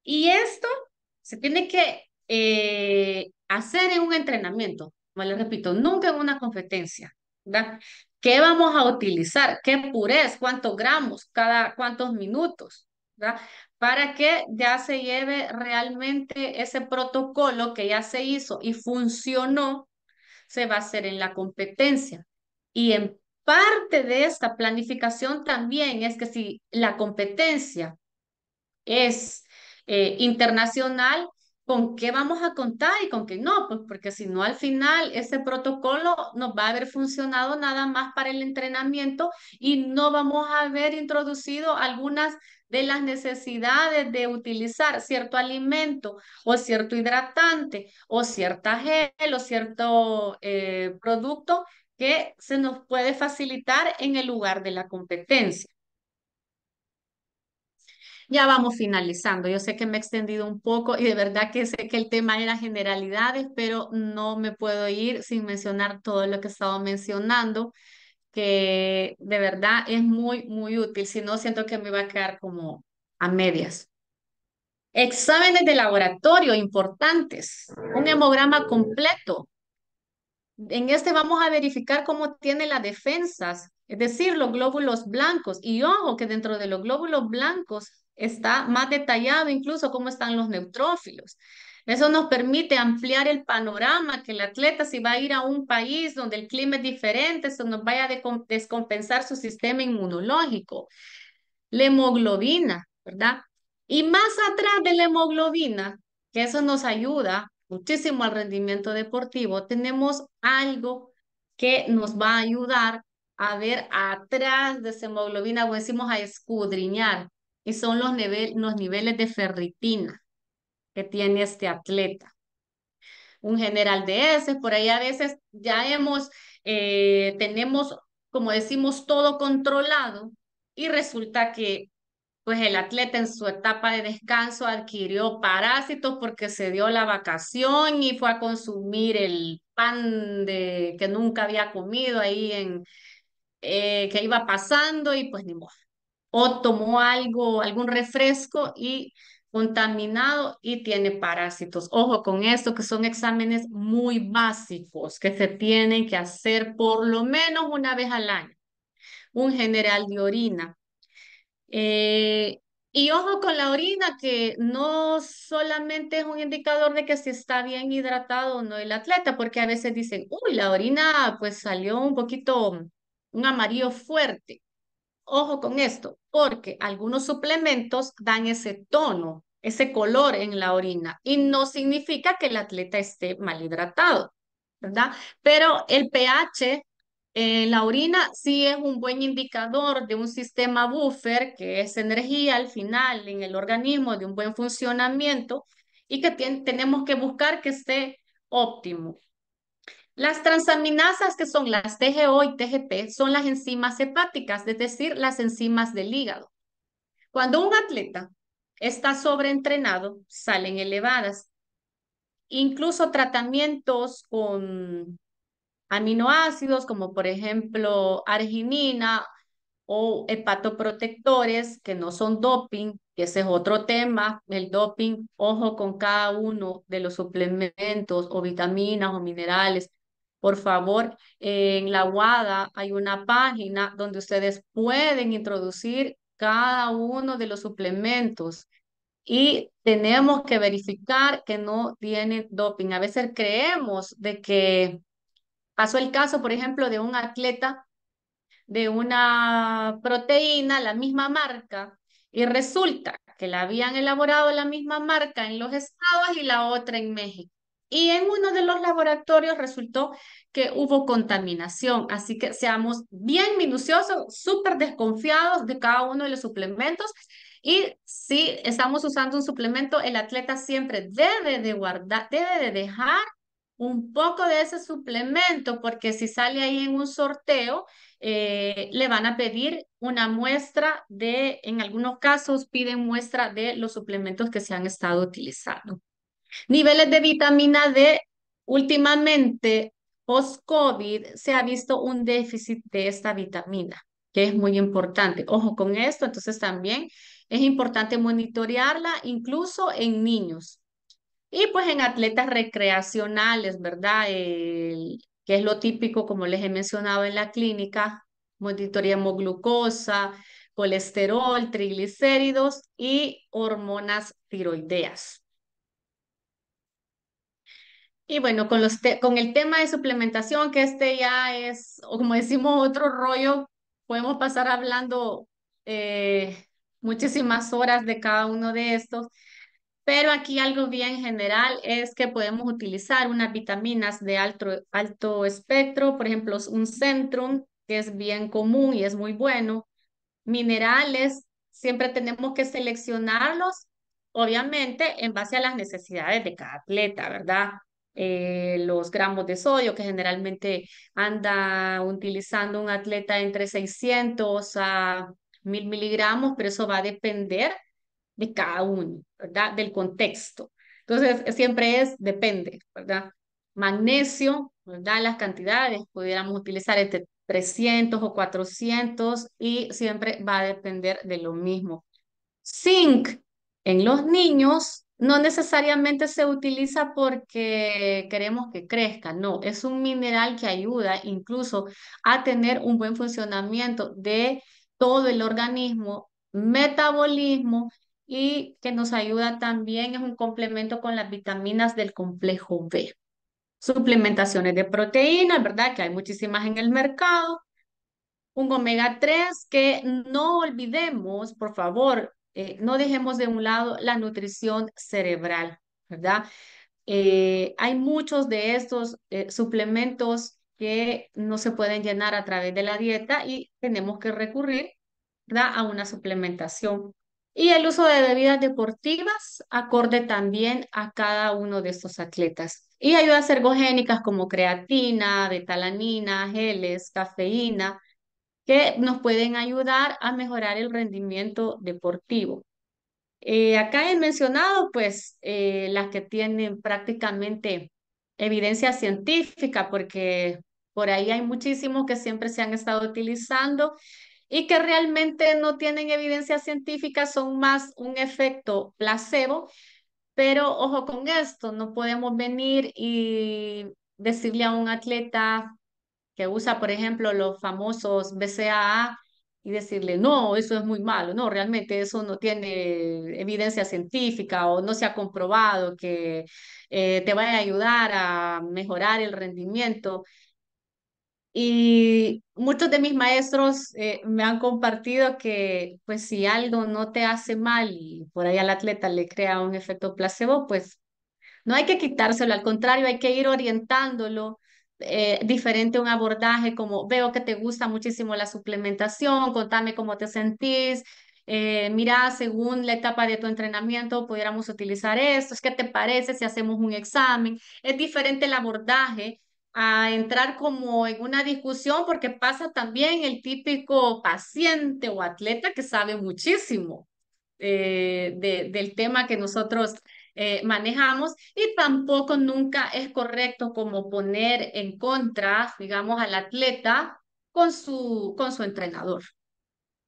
y esto se tiene que hacer en un entrenamiento, como les repito, nunca en una competencia, ¿verdad? ¿Qué vamos a utilizar? ¿Qué purés? ¿Cuántos gramos? ¿Cada cuántos minutos? ¿Verdad? Para que ya se lleve realmente ese protocolo que ya se hizo y funcionó, se va a hacer en la competencia. Y en parte de esta planificación también es que si la competencia es internacional, ¿con qué vamos a contar y con qué no? Pues porque si no, al final ese protocolo nos va a haber funcionado nada más para el entrenamiento y no vamos a haber introducido algunas de las necesidades de utilizar cierto alimento o cierto hidratante o cierta gel o cierto producto que se nos puede facilitar en el lugar de la competencia. Ya vamos finalizando. Yo sé que me he extendido un poco y de verdad que sé que el tema era generalidades, pero no me puedo ir sin mencionar todo lo que he estado mencionando, que de verdad es muy, muy útil. Si no, siento que me va a quedar como a medias. Exámenes de laboratorio importantes. Un hemograma completo. En este vamos a verificar cómo tiene las defensas, es decir, los glóbulos blancos. Y ojo que dentro de los glóbulos blancos está más detallado incluso cómo están los neutrófilos. Eso nos permite ampliar el panorama, que el atleta si va a ir a un país donde el clima es diferente, eso nos vaya a descompensar su sistema inmunológico. La hemoglobina, ¿verdad? Y más atrás de la hemoglobina, que eso nos ayuda muchísimo al rendimiento deportivo, tenemos algo que nos va a ayudar a ver atrás de esa hemoglobina, o decimos a escudriñar, y son los niveles de ferritina que tiene este atleta. Un general de ese, por ahí a veces ya tenemos, como decimos, todo controlado y resulta que pues el atleta en su etapa de descanso adquirió parásitos porque se dio la vacación y fue a consumir el pan que nunca había comido ahí que iba pasando y pues ni modo. O tomó algo, algún refresco y contaminado y tiene parásitos. Ojo con esto, que son exámenes muy básicos que se tienen que hacer por lo menos una vez al año. Un general de orina. Eh, y ojo con la orina, que no solamente es un indicador de que si está bien hidratado o no el atleta, porque a veces dicen, uy, la orina pues salió un poquito, un amarillo fuerte. Ojo con esto, porque algunos suplementos dan ese tono, ese color en la orina y no significa que el atleta esté mal hidratado, ¿verdad? Pero el pH en la orina sí es un buen indicador de un sistema buffer, que es energía al final en el organismo, de un buen funcionamiento y que tenemos que buscar que esté óptimo. Las transaminasas, que son las TGO y TGP, son las enzimas hepáticas, es decir, las enzimas del hígado. Cuando un atleta está sobreentrenado, salen elevadas. Incluso tratamientos con aminoácidos, como por ejemplo arginina o hepatoprotectores, que no son doping, que ese es otro tema, el doping, ojo con cada uno de los suplementos o vitaminas o minerales. Por favor, en la WADA hay una página donde ustedes pueden introducir cada uno de los suplementos y tenemos que verificar que no tiene doping. A veces creemos de que pasó el caso, por ejemplo, de un atleta de una proteína, la misma marca, y resulta que la habían elaborado la misma marca en los estados y la otra en México. Y en uno de los laboratorios resultó que hubo contaminación, así que seamos bien minuciosos, súper desconfiados de cada uno de los suplementos. Y si estamos usando un suplemento, el atleta siempre debe de guardar, debe de dejar un poco de ese suplemento, porque si sale ahí en un sorteo, le van a pedir una muestra de, en algunos casos piden muestra de los suplementos que se han estado utilizando. Niveles de vitamina D, últimamente, post-COVID, se ha visto un déficit de esta vitamina, que es muy importante. Ojo con esto, entonces también es importante monitorearla incluso en niños. Y pues en atletas recreacionales, ¿verdad? Que es lo típico, como les he mencionado en la clínica, monitoreamos glucosa, colesterol, triglicéridos y hormonas tiroideas. Y bueno, con el tema de suplementación, que este ya es, o como decimos, otro rollo, podemos pasar hablando eh, muchísimas horas de cada uno de estos. Pero aquí algo bien general es que podemos utilizar unas vitaminas de alto espectro, por ejemplo, un Centrum, que es bien común y es muy bueno. Minerales, siempre tenemos que seleccionarlos, obviamente, en base a las necesidades de cada atleta, ¿verdad? Los gramos de sodio que generalmente anda utilizando un atleta entre 600 a 1000 miligramos, pero eso va a depender de cada uno, ¿verdad? Del contexto. Entonces, siempre depende, ¿verdad? Magnesio, ¿verdad? Las cantidades, pudiéramos utilizar entre 300 o 400 y siempre va a depender de lo mismo. Zinc en los niños no necesariamente se utiliza porque queremos que crezca, no, es un mineral que ayuda incluso a tener un buen funcionamiento de todo el organismo, metabolismo y que nos ayuda también, es un complemento con las vitaminas del complejo B. Suplementaciones de proteínas, ¿verdad? Que hay muchísimas en el mercado, un omega 3 que no olvidemos, por favor, no dejemos de un lado la nutrición cerebral, ¿verdad? Hay muchos de estos suplementos que no se pueden llenar a través de la dieta y tenemos que recurrir, ¿verdad? A una suplementación. Y el uso de bebidas deportivas acorde también a cada uno de estos atletas. Y ayudas ergogénicas como creatina, betalanina, geles, cafeína que nos pueden ayudar a mejorar el rendimiento deportivo. Acá he mencionado, pues, las que tienen prácticamente evidencia científica, porque por ahí hay muchísimos que siempre se han estado utilizando y que realmente no tienen evidencia científica, son más un efecto placebo, pero ojo con esto, no podemos venir y decirle a un atleta que usa, por ejemplo, los famosos BCAA y decirle, no, eso es muy malo, no, realmente eso no tiene evidencia científica o no se ha comprobado que te vaya a ayudar a mejorar el rendimiento. Y muchos de mis maestros me han compartido que, pues, si algo no te hace mal y por ahí al atleta le crea un efecto placebo, pues no hay que quitárselo, al contrario, hay que ir orientándolo diferente a un abordaje, como veo que te gusta muchísimo la suplementación, contame cómo te sentís, mira, según la etapa de tu entrenamiento, pudiéramos utilizar esto, ¿qué te parece si hacemos un examen? Es diferente el abordaje a entrar como en una discusión porque pasa también el típico paciente o atleta que sabe muchísimo del tema que nosotros manejamos y tampoco nunca es correcto como poner en contra, digamos, al atleta con su entrenador.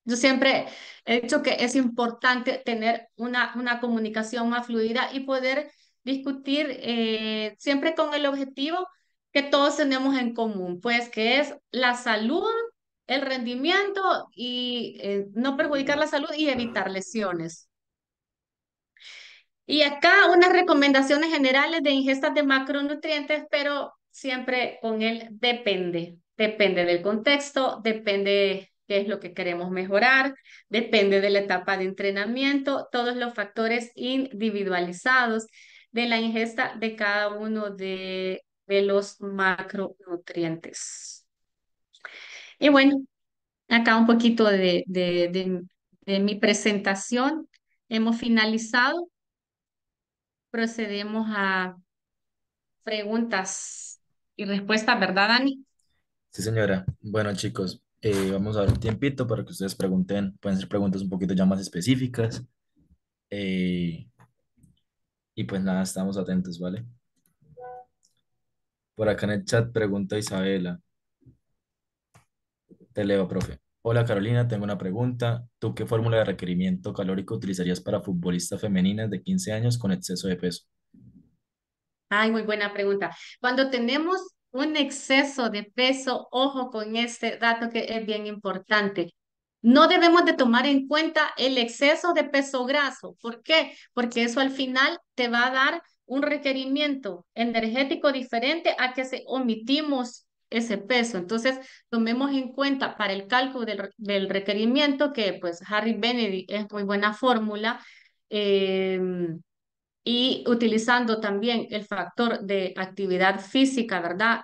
Yo siempre he dicho que es importante tener una comunicación más fluida y poder discutir siempre con el objetivo que todos tenemos en común, pues que es la salud, el rendimiento y no perjudicar la salud y evitar lesiones. Y acá unas recomendaciones generales de ingestas de macronutrientes, pero siempre con el depende. Depende del contexto, depende qué es lo que queremos mejorar, depende de la etapa de entrenamiento, todos los factores individualizados de la ingesta de cada uno de los macronutrientes. Y bueno, acá un poquito de mi presentación. Hemos finalizado. Procedemos a preguntas y respuestas, ¿verdad, Dani? Sí, señora. Bueno, chicos, vamos a dar un tiempito para que ustedes pregunten. Pueden ser preguntas un poquito ya más específicas. eh, y pues nada, estamos atentos, ¿vale? Por acá en el chat pregunta Isabela. Te leo, profe. Hola Carolina, tengo una pregunta. ¿Tú qué fórmula de requerimiento calórico utilizarías para futbolistas femeninas de 15 años con exceso de peso? Ay, muy buena pregunta. Cuando tenemos un exceso de peso, ojo con este dato que es bien importante. No debemos de tomar en cuenta el exceso de peso graso. ¿Por qué? Porque eso al final te va a dar un requerimiento energético diferente a que se omitimos ese peso. Entonces, tomemos en cuenta para el cálculo del requerimiento que pues Harry Benedict es muy buena fórmula. Y utilizando también el factor de actividad física, ¿verdad?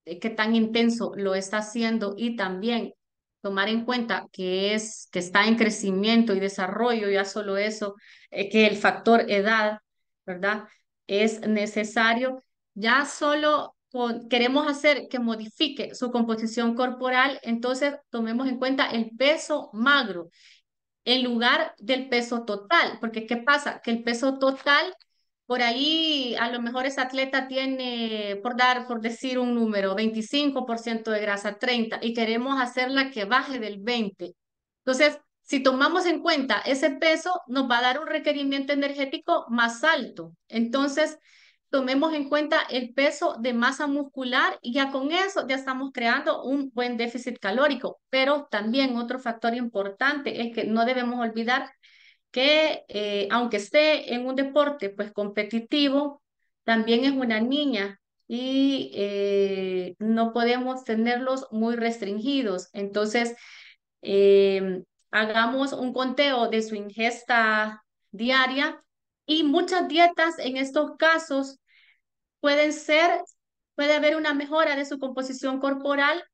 Qué tan intenso lo está haciendo y también tomar en cuenta que está en crecimiento y desarrollo, ya solo eso, que el factor edad, ¿verdad? Es necesario. Ya solo queremos hacer que modifique su composición corporal, entonces tomemos en cuenta el peso magro en lugar del peso total, porque ¿qué pasa? Que el peso total, por ahí a lo mejor ese atleta tiene, por decir un número, 25% de grasa, 30, y queremos hacerla que baje del 20. Entonces, si tomamos en cuenta ese peso, nos va a dar un requerimiento energético más alto. Entonces, tomemos en cuenta el peso de masa muscular y ya con eso ya estamos creando un buen déficit calórico. Pero también otro factor importante es que no debemos olvidar que aunque esté en un deporte pues competitivo, también es una niña y no podemos tenerlos muy restringidos. Entonces, hagamos un conteo de su ingesta diaria y muchas dietas en estos casos pueden ser, puede haber una mejora de su composición corporal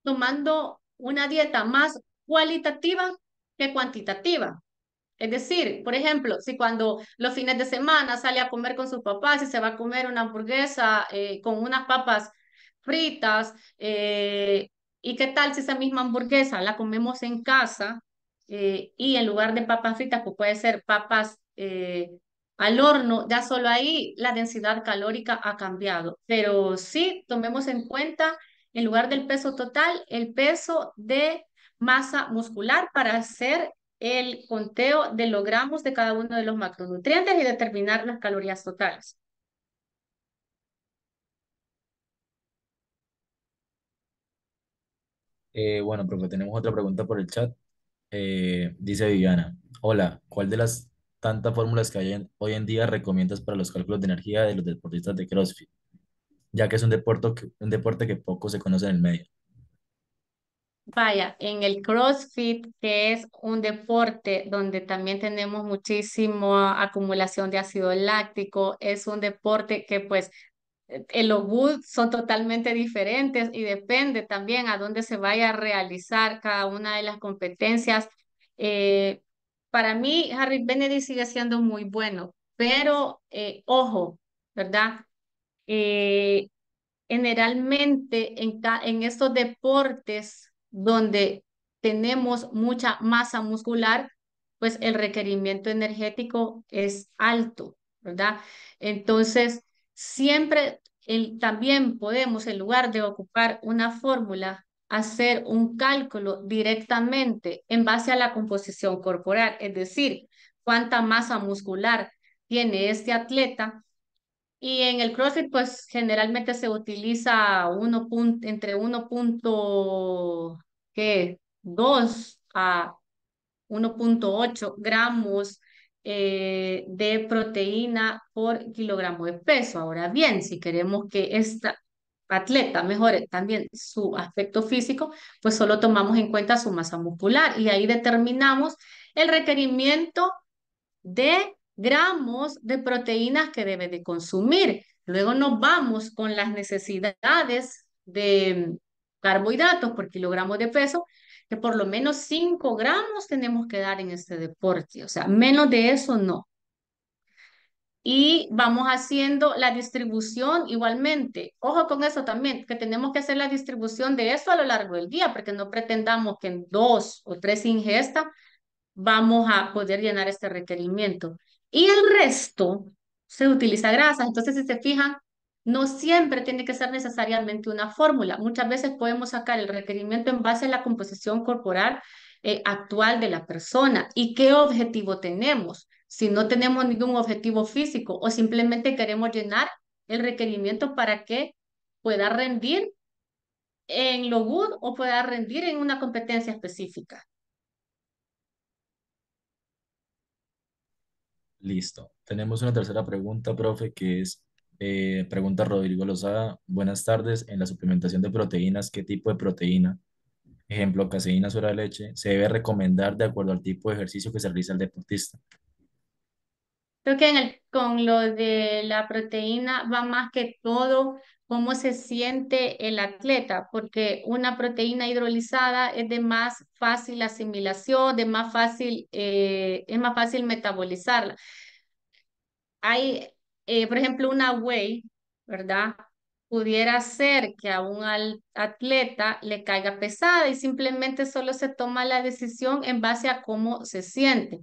tomando una dieta más cualitativa que cuantitativa. Es decir, por ejemplo, si cuando los fines de semana sale a comer con sus papás y se va a comer una hamburguesa con unas papas fritas, ¿y qué tal si esa misma hamburguesa la comemos en casa y en lugar de papas fritas, pues puede ser papas al horno? Ya solo ahí la densidad calórica ha cambiado. Pero sí, tomemos en cuenta, en lugar del peso total, el peso de masa muscular para hacer el conteo de los gramos de cada uno de los macronutrientes y determinar las calorías totales. Bueno, profe, tenemos otra pregunta por el chat. Dice Viviana, hola, ¿cuál de las tantas fórmulas que hay hoy en día recomiendas para los cálculos de energía de los deportistas de CrossFit? Ya que es un deporte que poco se conoce en el medio. Vaya, en el CrossFit, que es un deporte donde también tenemos muchísima acumulación de ácido láctico, es un deporte que pues los boots son totalmente diferentes y depende también a dónde se vaya a realizar cada una de las competencias. Eh, para mí, Harry Benedict sigue siendo muy bueno, pero ojo, ¿verdad? Eh, Generalmente en estos deportes donde tenemos mucha masa muscular, pues el requerimiento energético es alto, ¿verdad? Entonces, siempre también podemos, en lugar de ocupar una fórmula, hacer un cálculo directamente en base a la composición corporal, es decir, cuánta masa muscular tiene este atleta y en el CrossFit, pues generalmente se utiliza entre 1.2 a 1.8 gramos de proteína por kilogramo de peso. Ahora bien, si queremos que esta atleta mejore también su aspecto físico, pues solo tomamos en cuenta su masa muscular y ahí determinamos el requerimiento de gramos de proteínas que debe de consumir. Luego nos vamos con las necesidades de carbohidratos por kilogramo de peso, que por lo menos 5 gramos tenemos que dar en este deporte, o sea, menos de eso no. Y vamos haciendo la distribución igualmente. Ojo con eso también, que tenemos que hacer la distribución de eso a lo largo del día, porque no pretendamos que en 2 o 3 ingestas vamos a poder llenar este requerimiento. Y el resto se utiliza grasa. Entonces, si se fijan, no siempre tiene que ser necesariamente una fórmula. Muchas veces podemos sacar el requerimiento en base a la composición corporal actual de la persona y qué objetivo tenemos. Si no tenemos ningún objetivo físico o simplemente queremos llenar el requerimiento para que pueda rendir en lo good o pueda rendir en una competencia específica. Listo. Tenemos una tercera pregunta, profe, que es, pregunta Rodrigo Lozada. Buenas tardes. En la suplementación de proteínas, ¿qué tipo de proteína, ejemplo, caseína, suera de leche, se debe recomendar de acuerdo al tipo de ejercicio que se realiza el deportista? Creo que con lo de la proteína va más que todo cómo se siente el atleta, porque una proteína hidrolizada es de más fácil asimilación, es más fácil metabolizarla. Hay, por ejemplo, una whey, ¿verdad? Pudiera ser que a un atleta le caiga pesada y simplemente solo se toma la decisión en base a cómo se siente.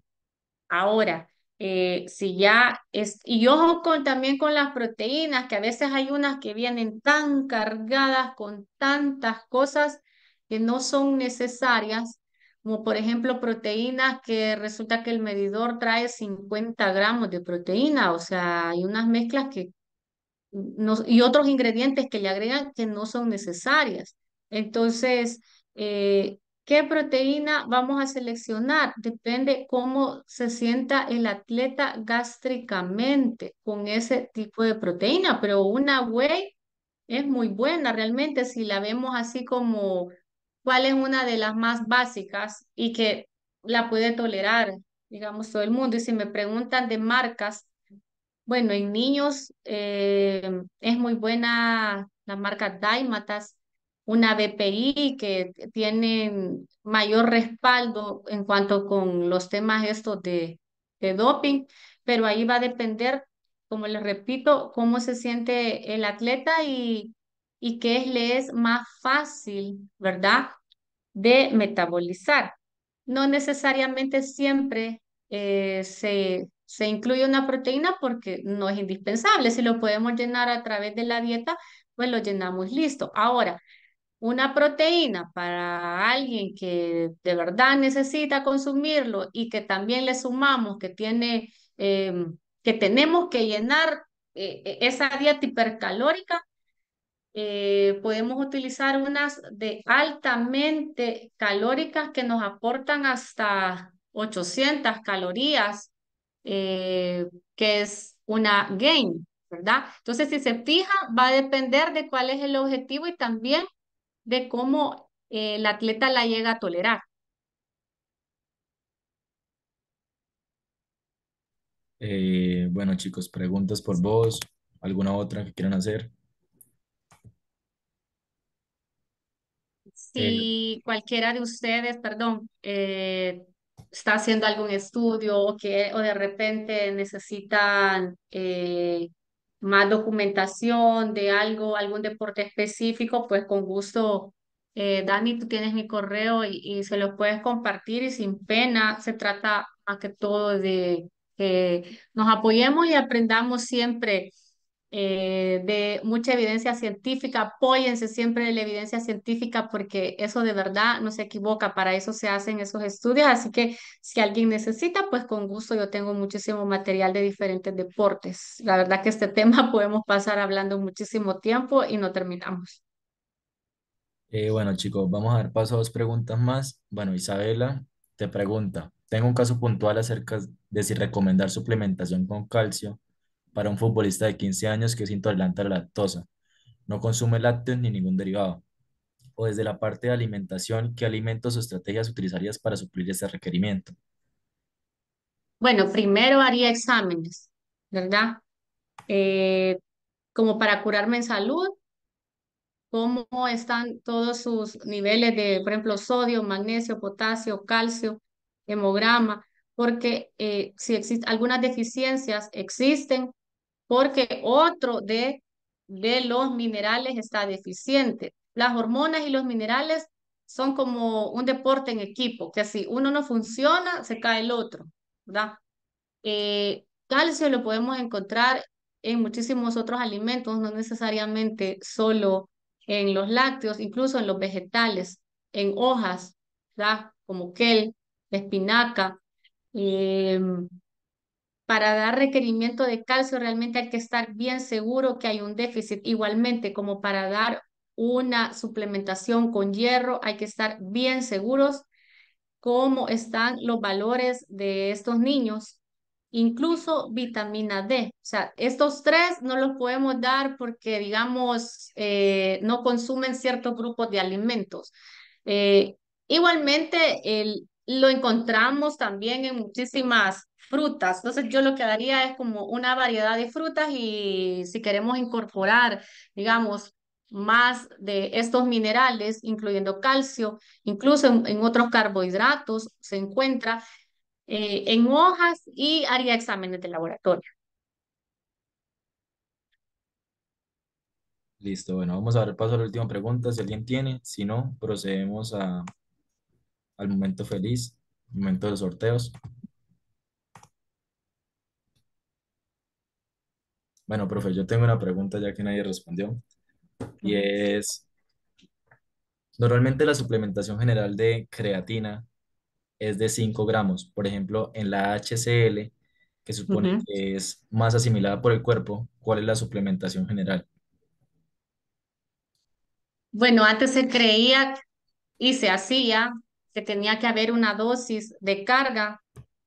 Ahora, si ya es, y ojo también con las proteínas, que a veces hay unas que vienen tan cargadas con tantas cosas que no son necesarias, como por ejemplo proteínas que resulta que el medidor trae 50 gramos de proteína, o sea, hay unas mezclas que y otros ingredientes que le agregan que no son necesarias. Entonces, ¿qué proteína vamos a seleccionar? Depende cómo se sienta el atleta gástricamente con ese tipo de proteína, pero una whey es muy buena realmente si la vemos así como cuál es una de las más básicas y que la puede tolerar, digamos, todo el mundo. Y si me preguntan de marcas, bueno, en niños es muy buena la marca Daimatas, una BPI que tiene mayor respaldo en cuanto con los temas estos de doping, pero ahí va a depender, como les repito, cómo se siente el atleta y le es más fácil, ¿verdad? De metabolizar. No necesariamente siempre se incluye una proteína porque no es indispensable. Si lo podemos llenar a través de la dieta, pues lo llenamos listo. Ahora, una proteína para alguien que de verdad necesita consumirlo y que también le sumamos que tiene, que tenemos que llenar esa dieta hipercalórica, podemos utilizar unas de altamente calóricas que nos aportan hasta 800 calorías, que es una gain, ¿verdad? Entonces, si se fija, va a depender de cuál es el objetivo y también de cómo el atleta la llega a tolerar. Bueno, chicos, preguntas por vos. ¿Alguna otra que quieran hacer? Eh, Si cualquiera de ustedes, perdón, está haciendo algún estudio o de repente necesitan más documentación de algo, algún deporte específico, pues con gusto, Dani, tú tienes mi correo y se lo puedes compartir y sin pena. Se trata más que todo de que nos apoyemos y aprendamos siempre de mucha evidencia científica. Apóyense siempre de la evidencia científica porque eso de verdad no se equivoca, para eso se hacen esos estudios. Así que si alguien necesita, pues con gusto yo tengo muchísimo material de diferentes deportes. La verdad que este tema podemos pasar hablando muchísimo tiempo y no terminamos. bueno, chicos, vamos a dar paso a dos preguntas más. Bueno, Isabela te pregunta, tengo un caso puntual acerca de si recomendar suplementación con calcio para un futbolista de 15 años que es intolerante a la lactosa, no consume lácteos ni ningún derivado. O desde la parte de alimentación, ¿qué alimentos o estrategias utilizarías para suplir ese requerimiento? Bueno, primero haría exámenes, ¿verdad? Eh, como para curarme en salud, cómo están todos sus niveles de, por ejemplo, sodio, magnesio, potasio, calcio, hemograma, porque si existen algunas deficiencias, existen porque otro de los minerales está deficiente. Las hormonas y los minerales son como un deporte en equipo, que si uno no funciona, se cae el otro, ¿verdad? Calcio lo podemos encontrar en muchísimos otros alimentos, no necesariamente solo en los lácteos, incluso en los vegetales, en hojas, ¿verdad? Como kel, espinaca. em, para dar requerimiento de calcio realmente hay que estar bien seguro que hay un déficit. Igualmente, como para dar una suplementación con hierro, hay que estar bien seguros cómo están los valores de estos niños, incluso vitamina D. O sea, estos tres no los podemos dar porque, digamos, no consumen ciertos grupos de alimentos. Eh, igualmente, lo encontramos también en muchísimas frutas. Entonces, yo lo que daría es como una variedad de frutas y si queremos incorporar, digamos, más de estos minerales, incluyendo calcio, incluso en otros carbohidratos se encuentra en hojas y haría exámenes de laboratorio. Listo, bueno, vamos a dar paso a la última pregunta, si alguien tiene, si no, procedemos al momento feliz, momento de los sorteos. Bueno, profe, yo tengo una pregunta ya que nadie respondió, y es, normalmente la suplementación general de creatina es de 5 gramos. Por ejemplo, en la HCL, que supone Ujú. que es más asimilada por el cuerpo, ¿cuál es la suplementación general? Bueno, antes se creía y se hacía que tenía que haber una dosis de carga,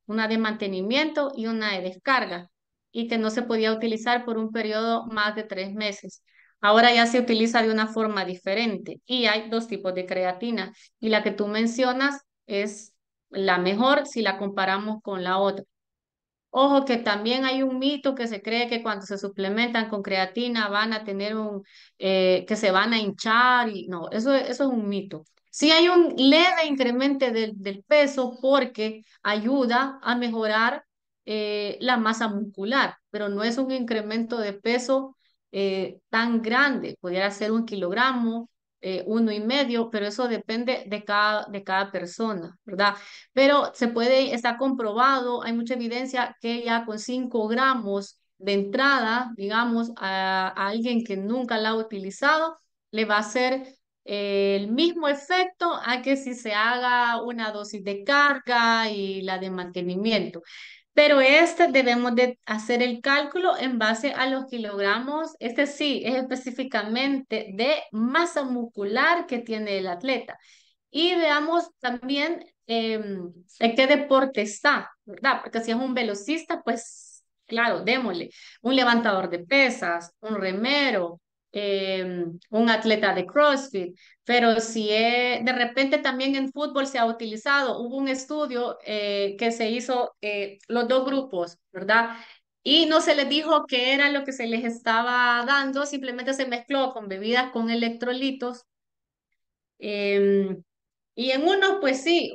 una de mantenimiento y una de descarga, y que no se podía utilizar por un periodo más de 3 meses. Ahora ya se utiliza de una forma diferente y hay dos tipos de creatina y la que tú mencionas es la mejor si la comparamos con la otra. Ojo que también hay un mito que se cree que cuando se suplementan con creatina van a tener que se van a hinchar y no, eso es un mito. Sí hay un leve incremento del peso porque ayuda a mejorar la masa muscular, pero no es un incremento de peso tan grande. Pudiera ser 1 kilogramo, 1,5, pero eso depende de cada persona, ¿verdad? Pero está comprobado, hay mucha evidencia que ya con 5 gramos de entrada, digamos, a alguien que nunca la ha utilizado, le va a hacer el mismo efecto a que si se haga una dosis de carga y la de mantenimiento. Pero este debemos de hacer el cálculo en base a los kilogramos. Este sí es específicamente de masa muscular que tiene el atleta. Y veamos también en qué deporte está, ¿verdad? Porque si es un velocista, pues claro, démosle. Un levantador de pesas, un remero, un atleta de CrossFit. Pero si de repente también en fútbol se ha utilizado, hubo un estudio que se hizo los dos grupos, ¿verdad? Y no se les dijo qué era lo que se les estaba dando, simplemente se mezcló con bebidas con electrolitos. em, y en uno, pues sí,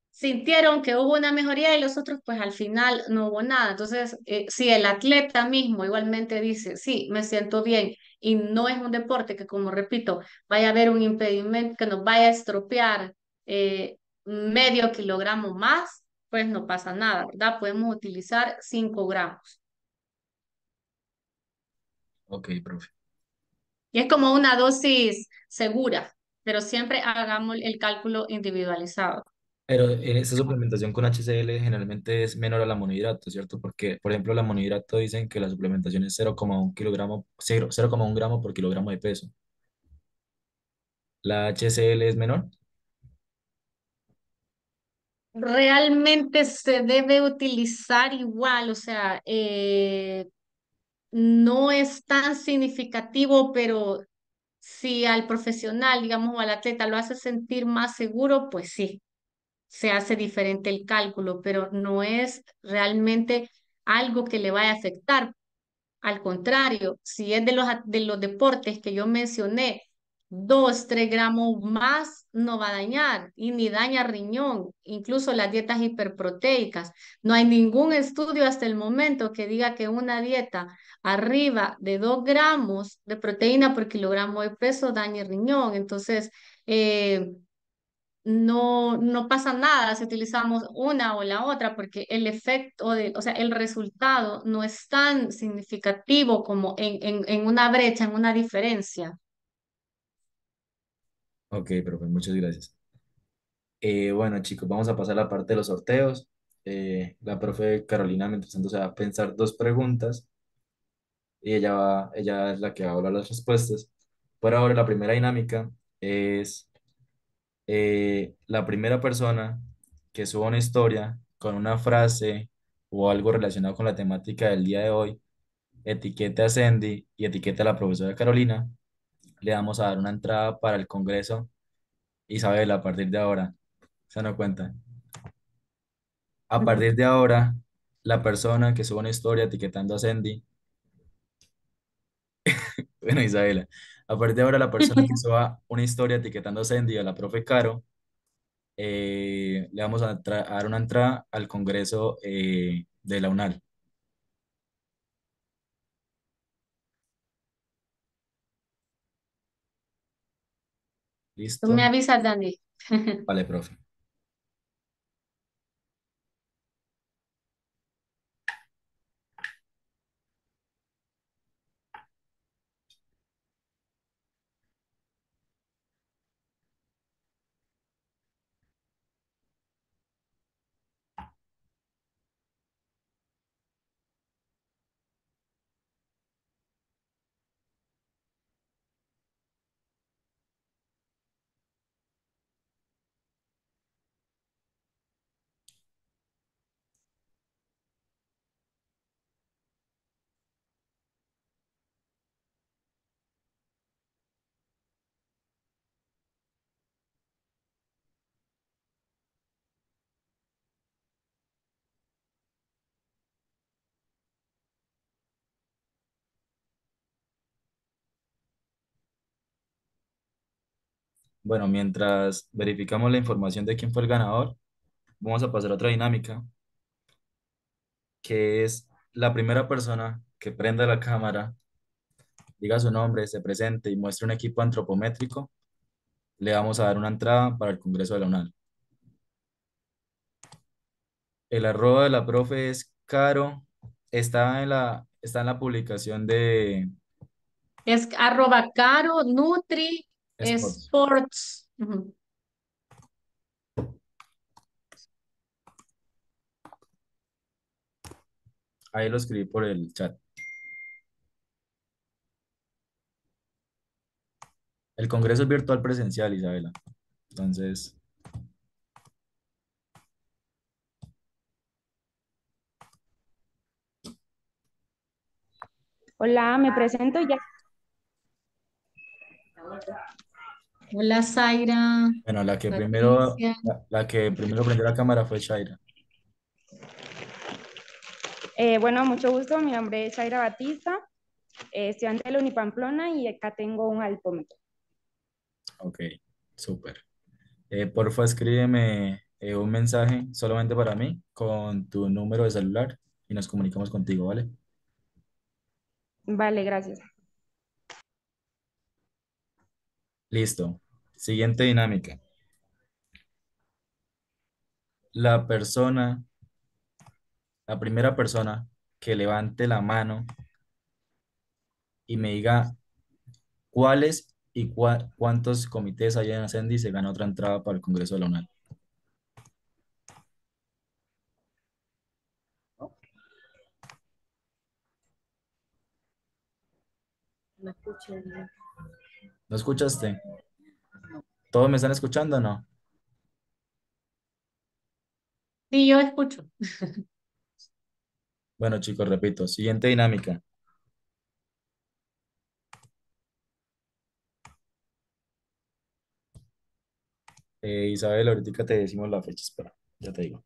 sintieron que hubo una mejoría y los otros, pues al final no hubo nada. Entonces, si el atleta mismo igualmente dice, sí, me siento bien y no es un deporte que, como repito, vaya a haber un impedimento que nos vaya a estropear medio kilogramo más, pues no pasa nada, ¿verdad? Podemos utilizar 5 gramos. Ok, profe. Y es como una dosis segura, pero siempre hagamos el cálculo individualizado. Pero en esta suplementación con HCl generalmente es menor a la monohidrato, ¿cierto? Porque, por ejemplo, la monohidrato dicen que la suplementación es 0,1 kilogramo, 0,1 gramo por kilogramo de peso. ¿La HCl es menor? realmente se debe utilizar igual, o sea, no es tan significativo, pero si al profesional, digamos, o al atleta lo hace sentir más seguro, pues sí, se hace diferente el cálculo, pero no es realmente algo que le vaya a afectar. Al contrario, si es de los deportes que yo mencioné, 2, 3 gramos más no va a dañar y ni daña riñón, incluso las dietas hiperproteicas. No hay ningún estudio hasta el momento que diga que una dieta arriba de 2 gramos de proteína por kilogramo de peso dañe riñón. Entonces, eh, no pasa nada si utilizamos una o la otra, porque el efecto o sea, el resultado no es tan significativo como en una brecha, en una diferencia. Ok, profe, muchas gracias. Bueno, chicos, vamos a pasar a la parte de los sorteos. La profe Carolina, mientras tanto, se va a pensar dos preguntas y ella es la que va a hablar las respuestas. Por ahora, la primera dinámica es la primera persona que suba una historia con una frase o algo relacionado con la temática del día de hoy, etiquete a Sandy y etiquete a la profesora Carolina. Le vamos a dar una entrada para el Congreso Isabel a partir de ahora. Se no cuenta. A partir de ahora, la persona que suba una historia etiquetando a Sandy, bueno, Isabela, a partir de ahora, la persona que suba una historia etiquetando a Sandy o a la profe Caro, le vamos a dar una entrada al Congreso de la UNAL. Tú me ¿Listo? avisas, Dani. Vale, profe. Bueno, mientras verificamos la información de quién fue el ganador, vamos a pasar a otra dinámica, que es la primera persona que prenda la cámara, diga su nombre, se presente y muestre un equipo antropométrico, le vamos a dar una entrada para el Congreso de la UNAL. El arroba de la profe es Caro, está en la publicación de Es @caro Nutri Sports. Sports. Ujú. Ahí lo escribí por el chat. El Congreso es virtual presencial, Isabela. Entonces, Hola, me presento ya. Hola, Zaira, bueno, Patricia. la que primero prendió la cámara fue Shaira. Bueno, mucho gusto. Mi nombre es Zaira Batista, estudiante de la Unipamplona y acá tengo un alpómetro. Ok, súper. Porfa, escríbeme un mensaje solamente para mí con tu número de celular y nos comunicamos contigo, ¿vale? Vale, gracias. Listo. Siguiente dinámica. La persona, la primera persona que levante la mano y me diga cuáles y cuántos comités hay en Ascendi se gana otra entrada para el Congreso de la UNAL. ¿No escuchaste? ¿Todos me están escuchando o no? Sí, yo escucho. Bueno, chicos, repito, siguiente dinámica. Isabel, ahorita te decimos la fecha, espera, ya te digo.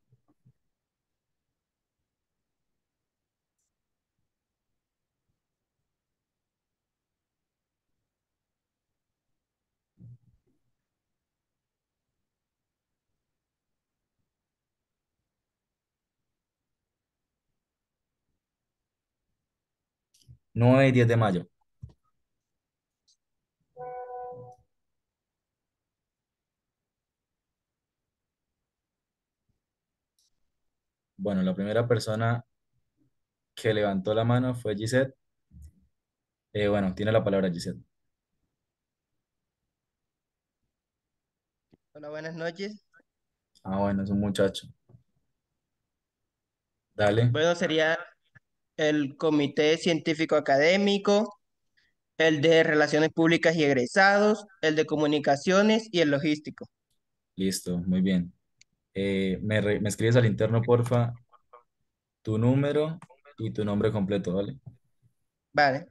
Nueve y 10 de mayo. Bueno, la primera persona que levantó la mano fue Gisette. Bueno, tiene la palabra Gisette. Hola, buenas noches. Ah, bueno, es un muchacho. Dale, Bueno, sería el Comité Científico Académico, el de Relaciones Públicas y Egresados, el de Comunicaciones y el Logístico. listo, muy bien. Me escribes al interno, porfa, tu número y tu nombre completo, ¿vale? Vale.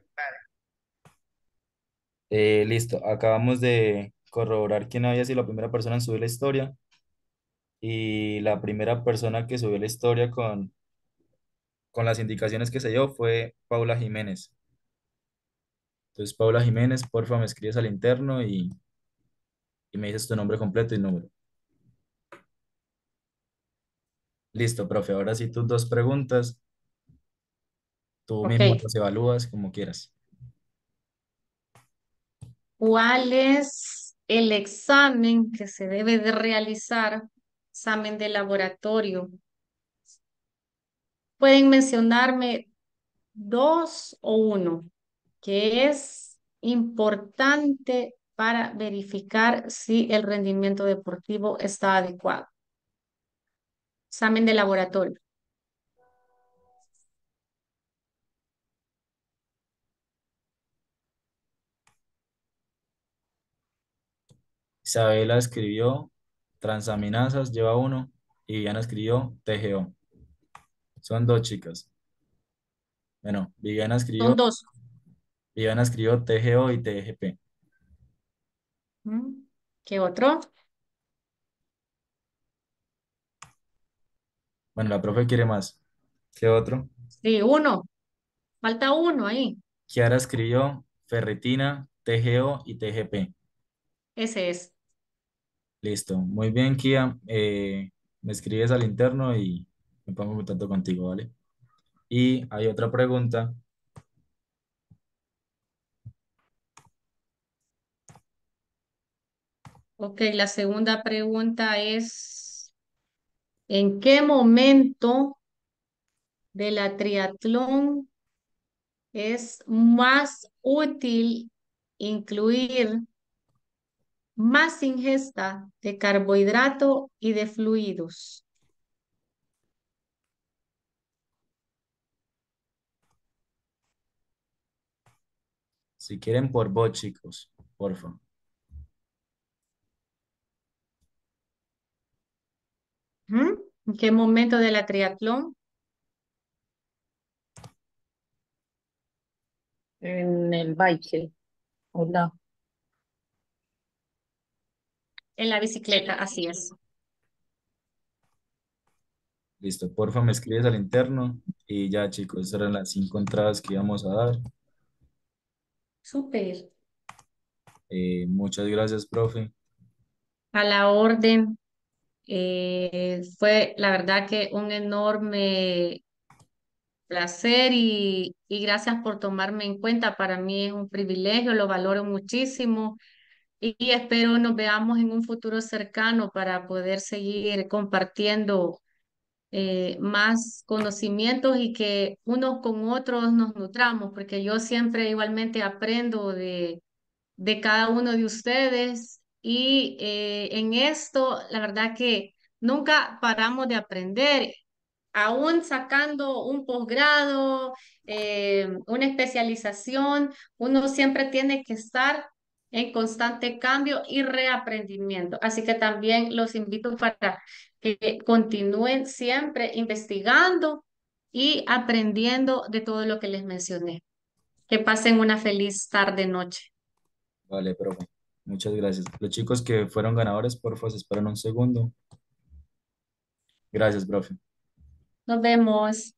Listo, acabamos de corroborar quién había sido la primera persona en subir la historia y la primera persona que subió la historia con las indicaciones que se dio fue Paula Jiménez. Entonces, Paula Jiménez, porfa, me escribes al interno y me dices tu nombre completo y número. Listo, profe, ahora sí tus dos preguntas, tú Ok. mismo las evalúas como quieras. ¿Cuál es el examen que se debe de realizar? Examen de laboratorio. Pueden mencionarme dos o uno que es importante para verificar si el rendimiento deportivo está adecuado. Examen de laboratorio. Isabela escribió transaminasas, lleva uno, y Viviana escribió TGO. Son dos chicas. Bueno, Son dos. Viviana escribió TGO y TGP. ¿Qué otro? Bueno, la profe quiere más. ¿Qué otro? Sí, uno. Falta uno ahí. Kiara escribió ferritina, TGO y TGP. Ese es. Listo. Muy bien, Kia. Me escribes al interno y me pongo en contacto contigo, ¿vale? Y hay otra pregunta. Ok, la segunda pregunta es, ¿en qué momento de la triatlón es más útil incluir más ingesta de carbohidrato y de fluidos? Si quieren por vos, chicos, porfa. ¿Mm? ¿En qué momento de la triatlón? En el baile. Hola. En la bicicleta, así es. Listo, porfa, me escribes al interno y ya, chicos, esas eran las 5 entradas que íbamos a dar. Súper. Muchas gracias, profe. A la orden. Fue la verdad que un enorme placer y gracias por tomarme en cuenta. Para mí es un privilegio, lo valoro muchísimo y espero nos veamos en un futuro cercano para poder seguir compartiendo más conocimientos y que unos con otros nos nutramos, porque yo siempre igualmente aprendo de cada uno de ustedes y en esto, la verdad que nunca paramos de aprender, aún sacando un posgrado, una especialización, uno siempre tiene que estar en constante cambio y reaprendimiento. Así que también los invito para que continúen siempre investigando y aprendiendo de todo lo que les mencioné. Que pasen una feliz tarde, noche. Vale, profe. Muchas gracias. Los chicos que fueron ganadores, por favor, se esperan un segundo. Gracias, profe. Nos vemos.